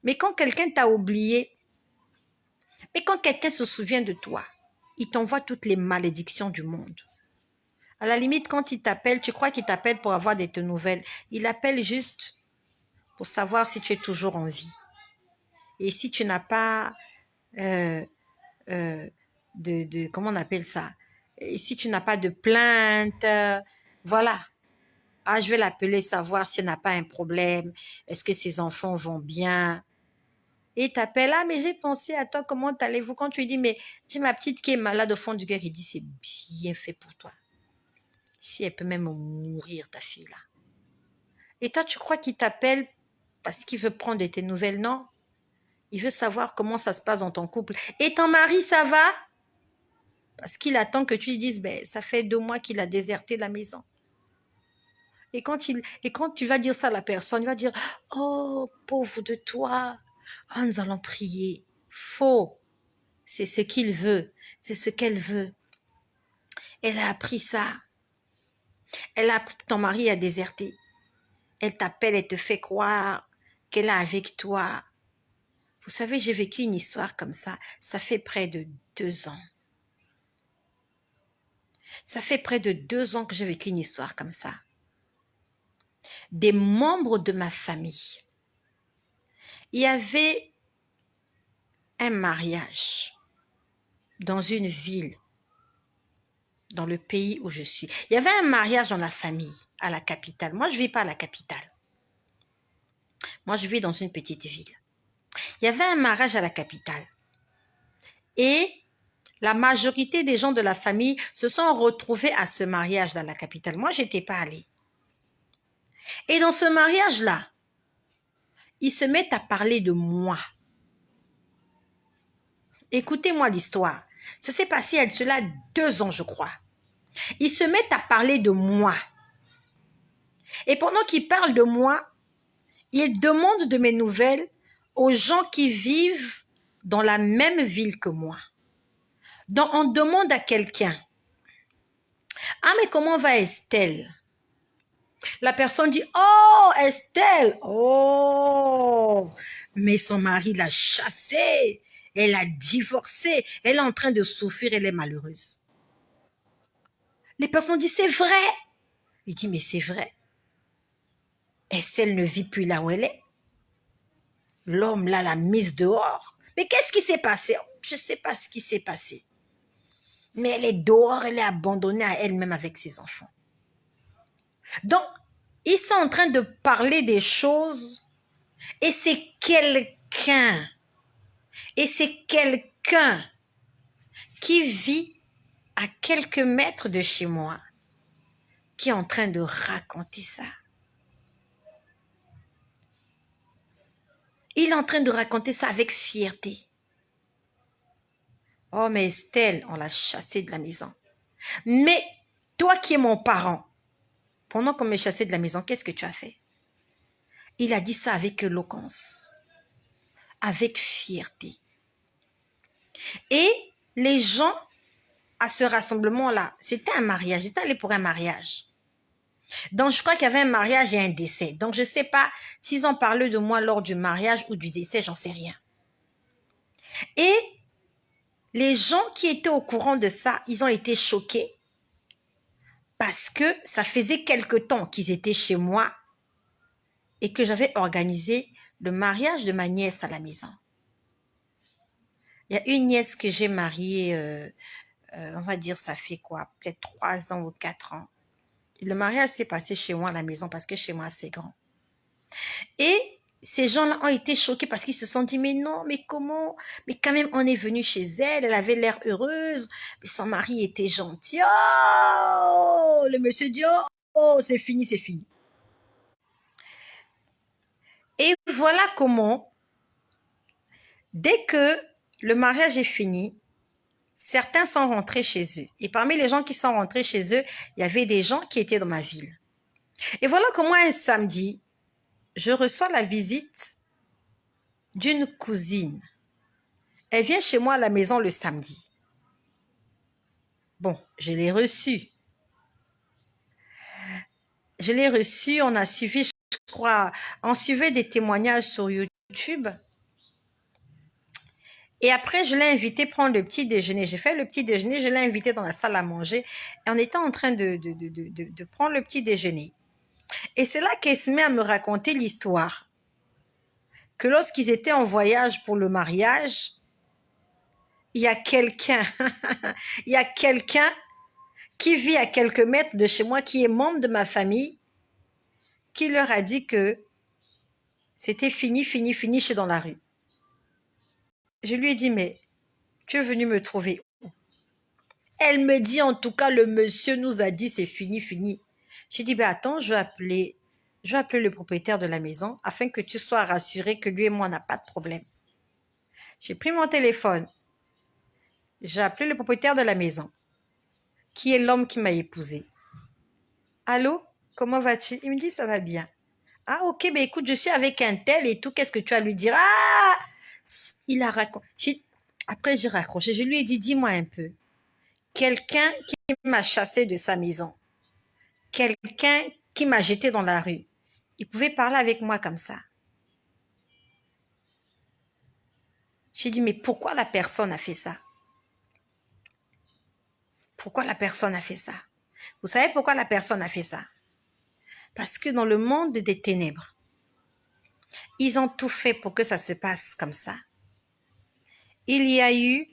Mais quand quelqu'un t'a oublié, mais quand quelqu'un se souvient de toi, il t'envoie toutes les malédictions du monde. À la limite, quand il t'appelle, tu crois qu'il t'appelle pour avoir de tes nouvelles. Il appelle juste pour savoir si tu es toujours en vie. Et si tu n'as pas comment on appelle ça? Et si tu n'as pas de plainte, voilà. Ah, je vais l'appeler, savoir s'il n'a pas un problème. Est-ce que ses enfants vont bien? Et il t'appelle, ah, mais j'ai pensé à toi, comment allez-vous? Quand tu lui dis, mais j'ai ma petite qui est malade au fond du cœur, il dit, c'est bien fait pour toi. Si elle peut même mourir, ta fille là. Et toi, tu crois qu'il t'appelle parce qu'il veut prendre de tes nouvelles? Non. Il veut savoir comment ça se passe dans ton couple. Et ton mari, ça va? Parce qu'il attend que tu lui dises, ben, ça fait 2 mois qu'il a déserté la maison. Et quand tu vas dire ça à la personne, il va dire, oh, pauvre de toi, oh, nous allons prier. Faux. C'est ce qu'il veut. C'est ce qu'elle veut. Elle a appris ça. Elle a appris que ton mari a déserté. Elle t'appelle, elle te fait croire qu'elle est avec toi. Vous savez, j'ai vécu une histoire comme ça. Ça fait près de 2 ans. Ça fait près de 2 ans que j'ai vécu une histoire comme ça. Des membres de ma famille. Il y avait un mariage dans une ville, dans le pays où je suis. Il y avait un mariage dans la famille, à la capitale. Moi, je ne vis pas à la capitale. Moi, je vis dans une petite ville. Il y avait un mariage à la capitale. Et la majorité des gens de la famille se sont retrouvés à ce mariage dans la capitale. Moi, je n'étais pas allée. Et dans ce mariage-là, ils se mettent à parler de moi. Écoutez-moi l'histoire. Ça s'est passé il y a cela 2 ans, je crois. Ils se mettent à parler de moi. Et pendant qu'ils parlent de moi, ils demandent de mes nouvelles aux gens qui vivent dans la même ville que moi. Donc, on demande à quelqu'un, « Ah, mais comment va Estelle ?» La personne dit, « Oh, Estelle, oh, mais son mari l'a chassée, elle a divorcé, elle est en train de souffrir, elle est malheureuse. » Les personnes disent, « C'est vrai. » Il dit, « Mais c'est vrai. Estelle ne vit plus là où elle est. L'homme là l'a mise dehors. Mais qu'est-ce qui s'est passé? Je ne sais pas ce qui s'est passé. Mais elle est dehors, elle est abandonnée à elle-même avec ses enfants. » Donc, ils sont en train de parler des choses et c'est quelqu'un qui vit à quelques mètres de chez moi qui est en train de raconter ça. Il est en train de raconter ça avec fierté. Oh, mais Estelle, on l'a chassée de la maison. Mais toi qui es mon parent, pendant qu'on me chassait de la maison, qu'est-ce que tu as fait? Il a dit ça avec éloquence, avec fierté. Et les gens à ce rassemblement-là, c'était un mariage. J'étais allée pour un mariage. Donc, je crois qu'il y avait un mariage et un décès. Donc, je ne sais pas s'ils ont parlé de moi lors du mariage ou du décès, j'en sais rien. Et les gens qui étaient au courant de ça, ils ont été choqués parce que ça faisait quelque temps qu'ils étaient chez moi et que j'avais organisé le mariage de ma nièce à la maison. Il y a une nièce que j'ai mariée, on va dire, ça fait quoi, peut-être 3 ans ou 4 ans. Le mariage s'est passé chez moi à la maison parce que chez moi, c'est grand. Et ces gens-là ont été choqués parce qu'ils se sont dit, mais non, mais comment? Mais quand même, on est venu chez elle, elle avait l'air heureuse, mais son mari était gentil. Oh, le monsieur dit, oh, c'est fini, c'est fini. Et voilà comment, dès que le mariage est fini, certains sont rentrés chez eux. Et parmi les gens qui sont rentrés chez eux, il y avait des gens qui étaient dans ma ville. Et voilà comment un samedi, je reçois la visite d'une cousine. Elle vient chez moi à la maison le samedi. Bon, je l'ai reçue. On a suivi, je crois, on suivait des témoignages sur YouTube. Et après, je l'ai invitée prendre le petit déjeuner. J'ai fait le petit déjeuner, je l'ai invitée dans la salle à manger. Et on était en train de prendre le petit déjeuner. Et c'est là qu'elle se met à me raconter l'histoire. Que lorsqu'ils étaient en voyage pour le mariage, il y a quelqu'un qui vit à quelques mètres de chez moi, qui est membre de ma famille, qui leur a dit que c'était fini, chez dans la rue. Je lui ai dit, mais tu es venu me trouver où? Elle me dit, en tout cas, le monsieur nous a dit, c'est fini. J'ai dit, ben attends, je vais appeler le propriétaire de la maison afin que tu sois rassuré que lui et moi, on n'a pas de problème. J'ai pris mon téléphone. J'ai appelé le propriétaire de la maison, qui est l'homme qui m'a épousée. Allô, comment vas-tu? Il me dit, ça va bien. Ah, ok, ben écoute, je suis avec un tel et tout, qu'est-ce que tu as à lui dire? Ah! Il a raconté. Après, j'ai raccroché. Je lui ai dit, dis-moi un peu. Quelqu'un qui m'a chassé de sa maison, quelqu'un qui m'a jeté dans la rue, il pouvait parler avec moi comme ça. J'ai dit, mais pourquoi la personne a fait ça? Pourquoi la personne a fait ça? Vous savez pourquoi la personne a fait ça? Parce que dans le monde des ténèbres, ils ont tout fait pour que ça se passe comme ça. Il y a eu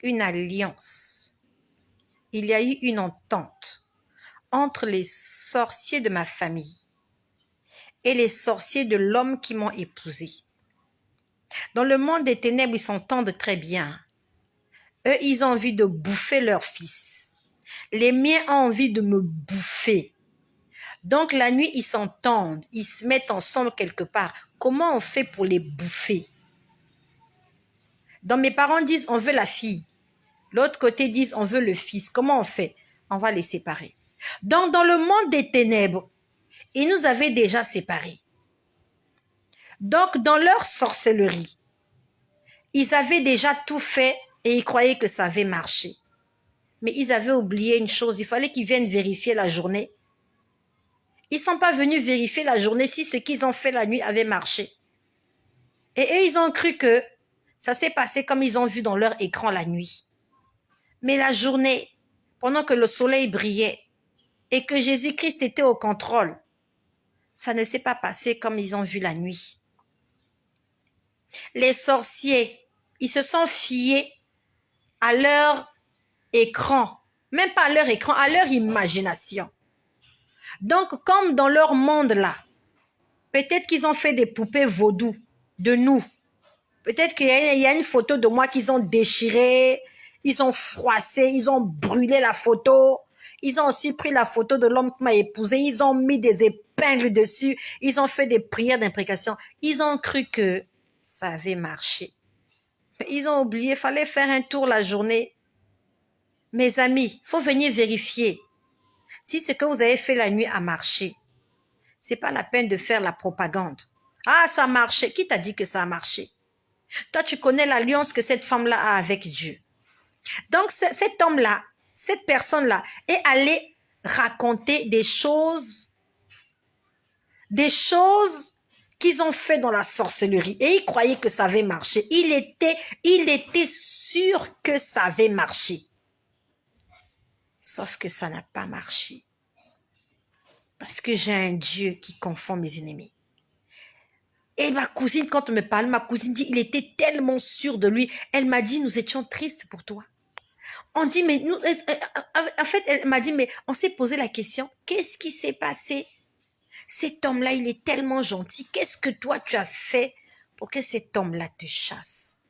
une alliance. Il y a eu une entente entre les sorciers de ma famille et les sorciers de l'homme qui m'ont épousée. Dans le monde des ténèbres, ils s'entendent très bien. Eux, ils ont envie de bouffer leur fils. Les miens ont envie de me bouffer. Donc la nuit, ils s'entendent, ils se mettent ensemble quelque part. Comment on fait pour les bouffer? Donc mes parents disent, on veut la fille. L'autre côté disent, on veut le fils. Comment on fait? On va les séparer. Donc dans le monde des ténèbres, ils nous avaient déjà séparés. Donc dans leur sorcellerie, ils avaient déjà tout fait et ils croyaient que ça avait marché. Mais ils avaient oublié une chose, il fallait qu'ils viennent vérifier la journée. Ils ne sont pas venus vérifier la journée si ce qu'ils ont fait la nuit avait marché. Et eux, ils ont cru que ça s'est passé comme ils ont vu dans leur écran la nuit. Mais la journée, pendant que le soleil brillait et que Jésus-Christ était au contrôle, ça ne s'est pas passé comme ils ont vu la nuit. Les sorciers, ils se sont fiés à leur écran, même pas à leur écran, à leur imagination. Donc, comme dans leur monde là, peut-être qu'ils ont fait des poupées vaudou de nous. Peut-être qu'il y a une photo de moi qu'ils ont déchirée, ils ont froissé, ils ont brûlé la photo. Ils ont aussi pris la photo de l'homme qui m'a épousée, ils ont mis des épingles dessus, ils ont fait des prières d'imprécation. Ils ont cru que ça avait marché. Mais ils ont oublié, il fallait faire un tour la journée. Mes amis, il faut venir vérifier si ce que vous avez fait la nuit a marché. C'est pas la peine de faire la propagande. Ah, ça a marché. Qui t'a dit que ça a marché? Toi, tu connais l'alliance que cette femme-là a avec Dieu. Donc, cet homme-là, cette personne-là est allée raconter des choses qu'ils ont fait dans la sorcellerie. Et il croyait que ça avait marché. Il était sûr que ça avait marché. Sauf que ça n'a pas marché. Parce que j'ai un Dieu qui confond mes ennemis. Et ma cousine, quand on me parle, ma cousine dit, il était tellement sûr de lui. Elle m'a dit, nous étions tristes pour toi. On dit, mais nous, en fait, elle m'a dit, mais on s'est posé la question, qu'est-ce qui s'est passé? Cet homme-là, il est tellement gentil. Qu'est-ce que toi, tu as fait pour que cet homme-là te chasse?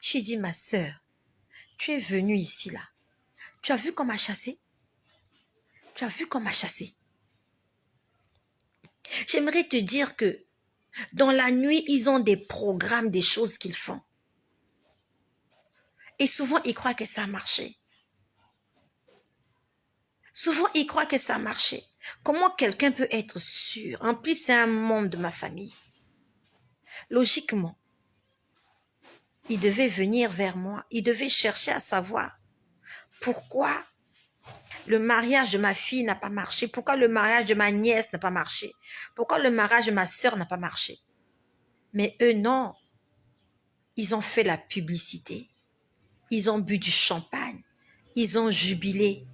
J'ai dit, ma sœur, tu es venue ici, là. Tu as vu qu'on m'a chassé? Tu as vu qu'on m'a chassé? J'aimerais te dire que dans la nuit, ils ont des programmes, des choses qu'ils font. Et souvent, ils croient que ça a marché. Souvent, ils croient que ça a marché. Comment quelqu'un peut être sûr? En plus, c'est un membre de ma famille. Logiquement, il devait venir vers moi. Il devait chercher à savoir pourquoi le mariage de ma fille n'a pas marché, pourquoi le mariage de ma nièce n'a pas marché, pourquoi le mariage de ma sœur n'a pas marché. Mais eux, non. Ils ont fait la publicité. Ils ont bu du champagne. Ils ont jubilé,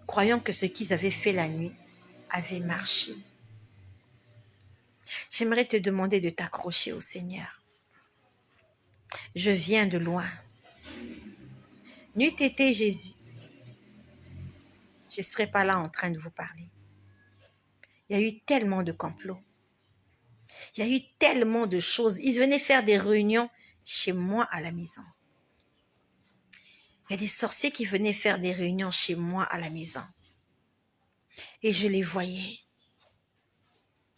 croyant que ce qu'ils avaient fait la nuit avait marché. J'aimerais te demander de t'accrocher au Seigneur. Je viens de loin. N'eût été Jésus, je ne serais pas là en train de vous parler. Il y a eu tellement de complots. Il y a eu tellement de choses. Ils venaient faire des réunions chez moi à la maison. Il y a des sorciers qui venaient faire des réunions chez moi à la maison. Et je les voyais.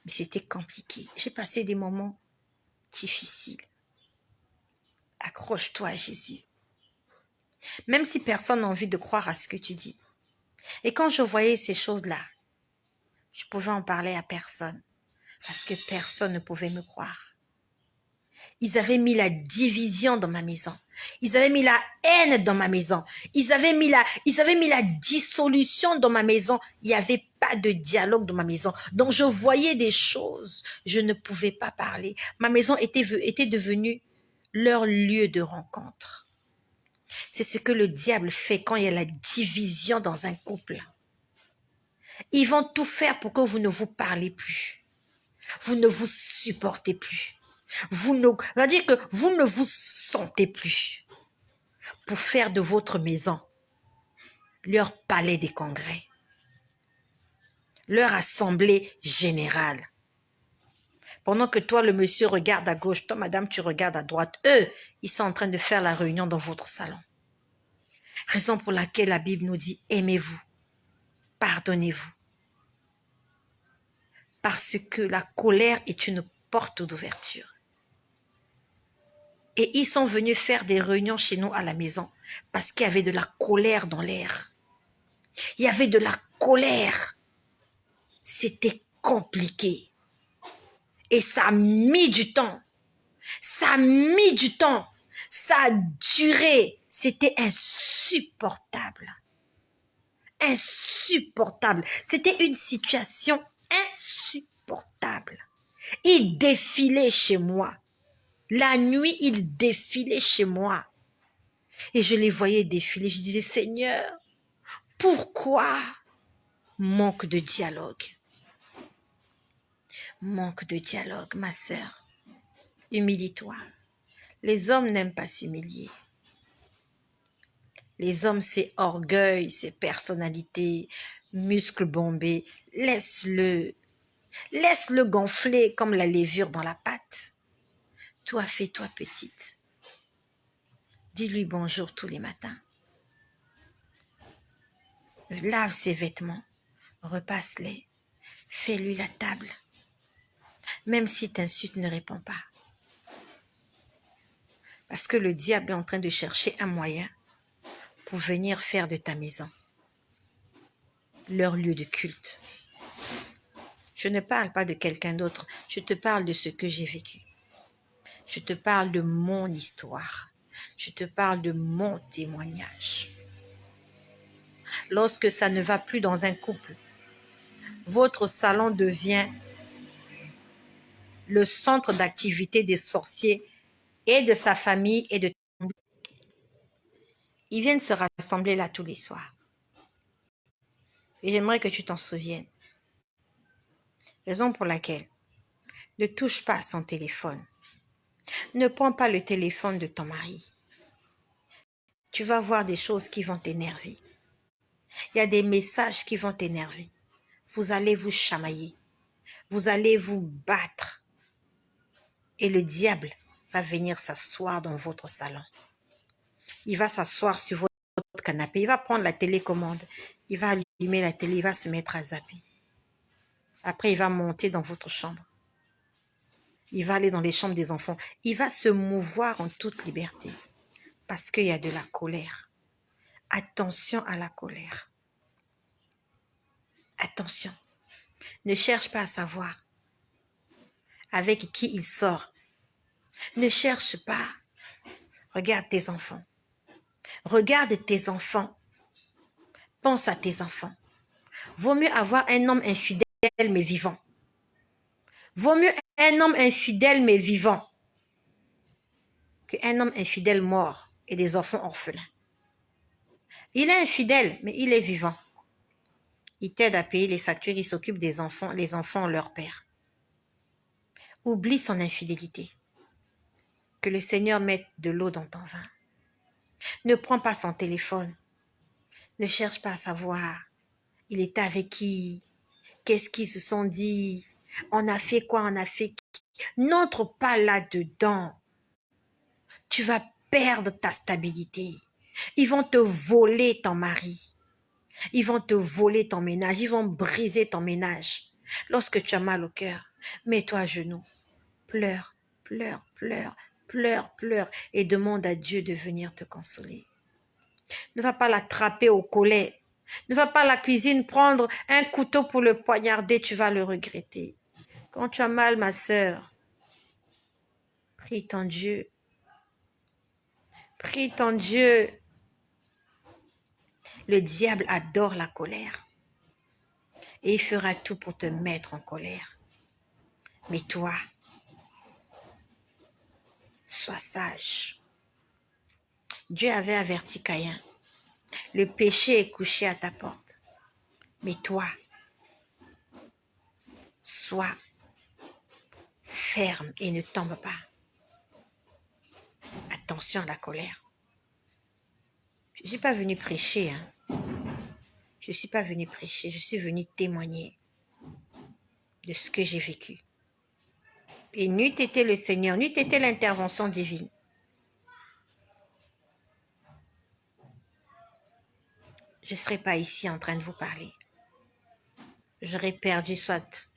Mais c'était compliqué. J'ai passé des moments difficiles. Accroche-toi à Jésus. même si personne n'a envie de croire à ce que tu dis. Et quand je voyais ces choses-là, je pouvais en parler à personne, parce que personne ne pouvait me croire. Ils avaient mis la division dans ma maison. Ils avaient mis la haine dans ma maison. Ils avaient mis la dissolution dans ma maison. Il n'y avait pas de dialogue dans ma maison. Donc je voyais des choses. Je ne pouvais pas parler. Ma maison était devenue leur lieu de rencontre. C'est ce que le diable fait quand il y a la division dans un couple. Ils vont tout faire pour que vous ne vous parlez plus. Vous ne vous supportez plus. C'est-à-dire que vous ne vous sentez plus pour faire de votre maison leur palais des congrès, leur assemblée générale. Pendant que toi, le monsieur regarde à gauche, toi, madame, tu regardes à droite. Eux, ils sont en train de faire la réunion dans votre salon. Raison pour laquelle la Bible nous dit, aimez-vous, pardonnez-vous. Parce que la colère est une porte d'ouverture. Et ils sont venus faire des réunions chez nous à la maison parce qu'il y avait de la colère dans l'air. Il y avait de la colère. C'était compliqué. Et ça a mis du temps. Ça a mis du temps. Ça a duré. C'était insupportable. Insupportable. C'était une situation insupportable. Ils défilaient chez moi. La nuit, ils défilaient chez moi. Et je les voyais défiler. Je disais, Seigneur, pourquoi? Manque de dialogue. Manque de dialogue, ma sœur. Humilie-toi. Les hommes n'aiment pas s'humilier. Les hommes, c'est orgueil, c'est personnalité, muscles bombés. Laisse-le. Laisse-le gonfler comme la levure dans la pâte. Toi, fais-toi petite. Dis-lui bonjour tous les matins. Lave ses vêtements. Repasse-les. Fais-lui la table. Même si t'insulte, ne réponds pas. Parce que le diable est en train de chercher un moyen pour venir faire de ta maison leur lieu de culte. Je ne parle pas de quelqu'un d'autre, je te parle de ce que j'ai vécu. Je te parle de mon histoire. Je te parle de mon témoignage. Lorsque ça ne va plus dans un couple, votre salon devient le centre d'activité des sorciers et de sa famille et de... Ils viennent se rassembler là tous les soirs. Et j'aimerais que tu t'en souviennes. Raison pour laquelle ne touche pas à son téléphone. Ne prends pas le téléphone de ton mari. Tu vas voir des choses qui vont t'énerver. Il y a des messages qui vont t'énerver. Vous allez vous chamailler. Vous allez vous battre. Et le diable va venir s'asseoir dans votre salon. Il va s'asseoir sur votre canapé. Il va prendre la télécommande. Il va allumer la télé. Il va se mettre à zapper. Après, il va monter dans votre chambre. Il va aller dans les chambres des enfants. Il va se mouvoir en toute liberté. Parce qu'il y a de la colère. Attention à la colère. Attention. Ne cherche pas à savoir avec qui il sort. Ne cherche pas. Regarde tes enfants. Regarde tes enfants. Pense à tes enfants. Vaut mieux avoir un homme infidèle mais vivant. Vaut mieux un homme infidèle mais vivant qu'un homme infidèle mort et des enfants orphelins. Il est infidèle, mais il est vivant. Il t'aide à payer les factures, il s'occupe des enfants, les enfants ont leur père. Oublie son infidélité. Que le Seigneur mette de l'eau dans ton vin. Ne prends pas son téléphone. Ne cherche pas à savoir. Il était avec qui? Qu'est-ce qu'ils se sont dit? On a fait quoi? On a fait qui? N'entre pas là-dedans. Tu vas perdre ta stabilité. Ils vont te voler ton mari. Ils vont te voler ton ménage. Ils vont briser ton ménage. Lorsque tu as mal au cœur, mets-toi à genoux. Pleure, pleure, pleure, pleure, pleure et demande à Dieu de venir te consoler. Ne va pas l'attraper au collet. Ne va pas à la cuisine prendre un couteau pour le poignarder, tu vas le regretter. Quand tu as mal, ma sœur, prie ton Dieu. Prie ton Dieu. Le diable adore la colère. Et il fera tout pour te mettre en colère. Mais toi, sois sage. Dieu avait averti Caïn. Le péché est couché à ta porte. Mais toi, sois ferme et ne tombe pas. Attention à la colère. Je ne suis pas venue prêcher. Je ne suis pas venue prêcher. Je suis venue témoigner de ce que j'ai vécu. Et n'eût été le Seigneur, n'eût été l'intervention divine, je ne serais pas ici en train de vous parler. J'aurais perdu soit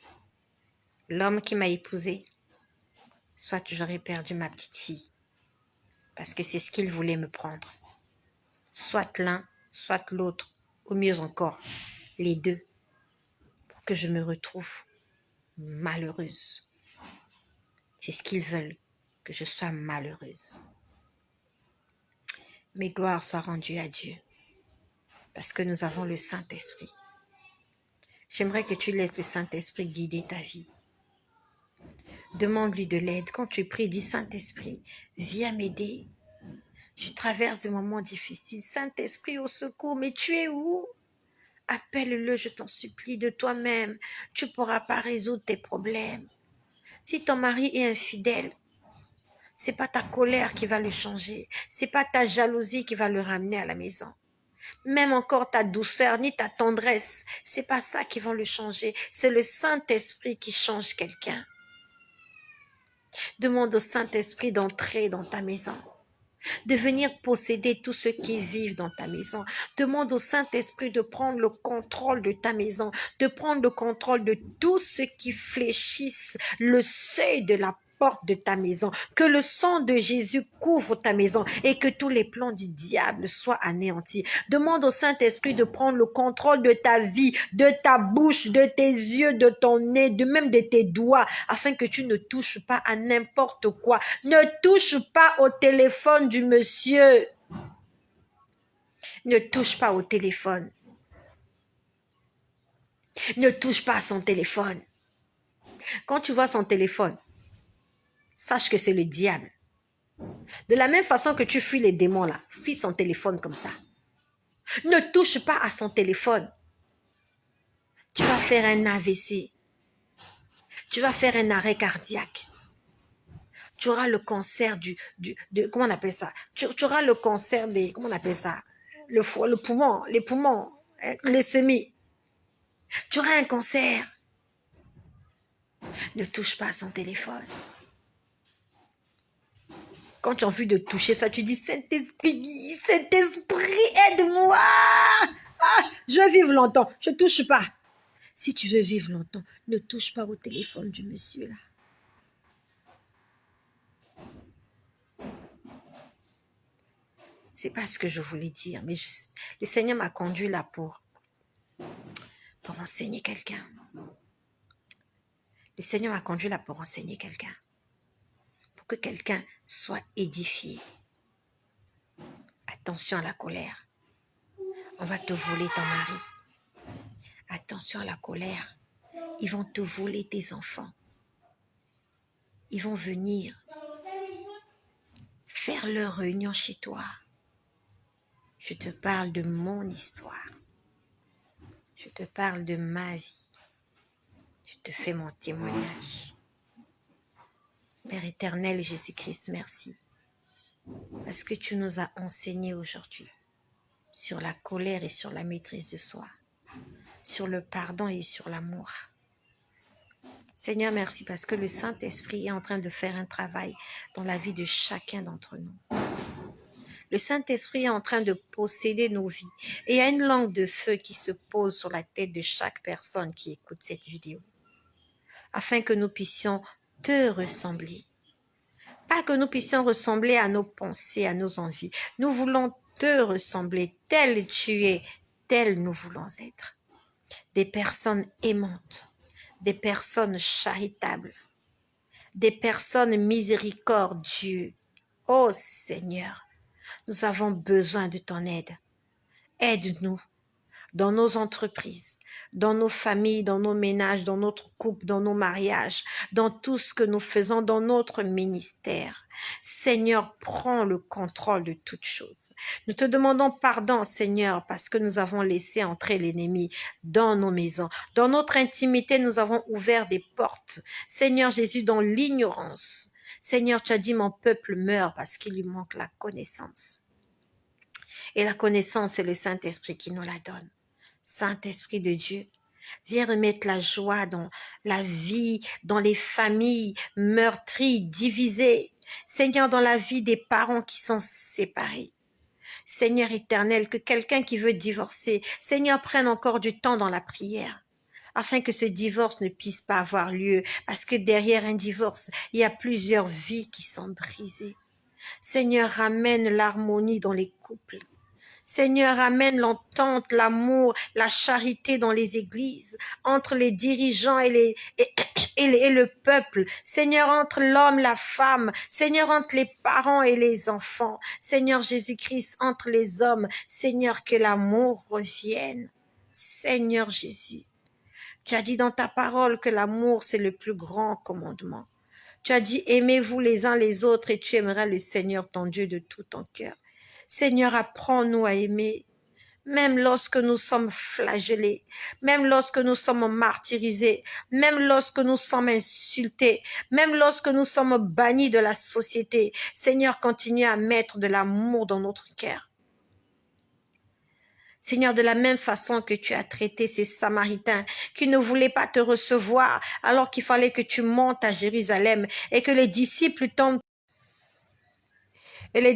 l'homme qui m'a épousée, soit j'aurais perdu ma petite fille. Parce que c'est ce qu'il voulait me prendre. Soit l'un, soit l'autre, ou mieux encore, les deux, pour que je me retrouve malheureuse. C'est ce qu'ils veulent, que je sois malheureuse. Mais gloire soit rendue à Dieu, parce que nous avons le Saint-Esprit. J'aimerais que tu laisses le Saint-Esprit guider ta vie. Demande-lui de l'aide. Quand tu pries, dis Saint-Esprit, viens m'aider. Je traverse des moments difficiles. Saint-Esprit, au secours, mais tu es où? Appelle-le, je t'en supplie, de toi-même. Tu ne pourras pas résoudre tes problèmes. Si ton mari est infidèle, c'est pas ta colère qui va le changer. C'est pas ta jalousie qui va le ramener à la maison. Même encore ta douceur ni ta tendresse, c'est pas ça qui va le changer. C'est le Saint-Esprit qui change quelqu'un. Demande au Saint-Esprit d'entrer dans ta maison, de venir posséder tous ceux qui vivent dans ta maison. Demande au Saint-Esprit de prendre le contrôle de ta maison, de prendre le contrôle de tous ceux qui fléchissent le seuil de la porte de ta maison. Que le sang de Jésus couvre ta maison et que tous les plans du diable soient anéantis. Demande au Saint-Esprit de prendre le contrôle de ta vie, de ta bouche, de tes yeux, de ton nez, de même de tes doigts, afin que tu ne touches pas à n'importe quoi. Ne touche pas au téléphone du monsieur. Ne touche pas au téléphone. Ne touche pas à son téléphone. Quand tu vois son téléphone, sache que c'est le diable. De la même façon que tu fuis les démons là, fuis son téléphone comme ça. Ne touche pas à son téléphone. Tu vas faire un AVC. Tu vas faire un arrêt cardiaque. Tu auras le cancer comment on appelle ça? Tu auras le cancer des, comment on appelle ça? Le poumon, les poumons, les semis. Tu auras un cancer. Ne touche pas à son téléphone. Quand tu as envie de toucher ça, tu dis, Saint-Esprit, aide-moi. Je veux vivre longtemps. Je ne touche pas. Si tu veux vivre longtemps, ne touche pas au téléphone du monsieur là. C'est pas ce que je voulais dire, mais le Seigneur m'a conduit là pour enseigner quelqu'un. Le Seigneur m'a conduit là pour enseigner quelqu'un. Pour que quelqu'un soit édifié. Attention à la colère. On va te voler ton mari. Attention à la colère. Ils vont te voler tes enfants. Ils vont venir faire leur réunion chez toi. Je te parle de mon histoire. Je te parle de ma vie. Je te fais mon témoignage. Père éternel, Jésus-Christ, merci. Parce que tu nous as enseigné aujourd'hui sur la colère et sur la maîtrise de soi, sur le pardon et sur l'amour. Seigneur, merci parce que le Saint-Esprit est en train de faire un travail dans la vie de chacun d'entre nous. Le Saint-Esprit est en train de posséder nos vies. Et il y a une langue de feu qui se pose sur la tête de chaque personne qui écoute cette vidéo. Afin que nous puissions te ressembler. Pas que nous puissions ressembler à nos pensées, à nos envies. Nous voulons te ressembler, tel tu es, tel nous voulons être. Des personnes aimantes, des personnes charitables, des personnes miséricordieuses. Oh Seigneur, nous avons besoin de ton aide. Aide-nous dans nos entreprises, dans nos familles, dans nos ménages, dans notre couple, dans nos mariages, dans tout ce que nous faisons, dans notre ministère. Seigneur, prends le contrôle de toutes choses. Nous te demandons pardon, Seigneur, parce que nous avons laissé entrer l'ennemi dans nos maisons. Dans notre intimité, nous avons ouvert des portes. Seigneur Jésus, dans l'ignorance. Seigneur, tu as dit, mon peuple meurt parce qu'il lui manque la connaissance. Et la connaissance, c'est le Saint-Esprit qui nous la donne. Saint-Esprit de Dieu, viens remettre la joie dans la vie, dans les familles meurtries, divisées. Seigneur, dans la vie des parents qui sont séparés. Seigneur éternel, que quelqu'un qui veut divorcer, Seigneur, prenne encore du temps dans la prière, afin que ce divorce ne puisse pas avoir lieu, parce que derrière un divorce, il y a plusieurs vies qui sont brisées. Seigneur, ramène l'harmonie dans les couples. Seigneur, amène l'entente, l'amour, la charité dans les églises, entre les dirigeants et le peuple. Seigneur, entre l'homme, la femme. Seigneur, entre les parents et les enfants. Seigneur Jésus-Christ, entre les hommes. Seigneur, que l'amour revienne. Seigneur Jésus, tu as dit dans ta parole que l'amour, c'est le plus grand commandement. Tu as dit, aimez-vous les uns les autres et tu aimeras le Seigneur ton Dieu de tout ton cœur. Seigneur, apprends-nous à aimer, même lorsque nous sommes flagellés, même lorsque nous sommes martyrisés, même lorsque nous sommes insultés, même lorsque nous sommes bannis de la société. Seigneur, continue à mettre de l'amour dans notre cœur. Seigneur, de la même façon que tu as traité ces Samaritains qui ne voulaient pas te recevoir alors qu'il fallait que tu montes à Jérusalem et que les disciples tombent et les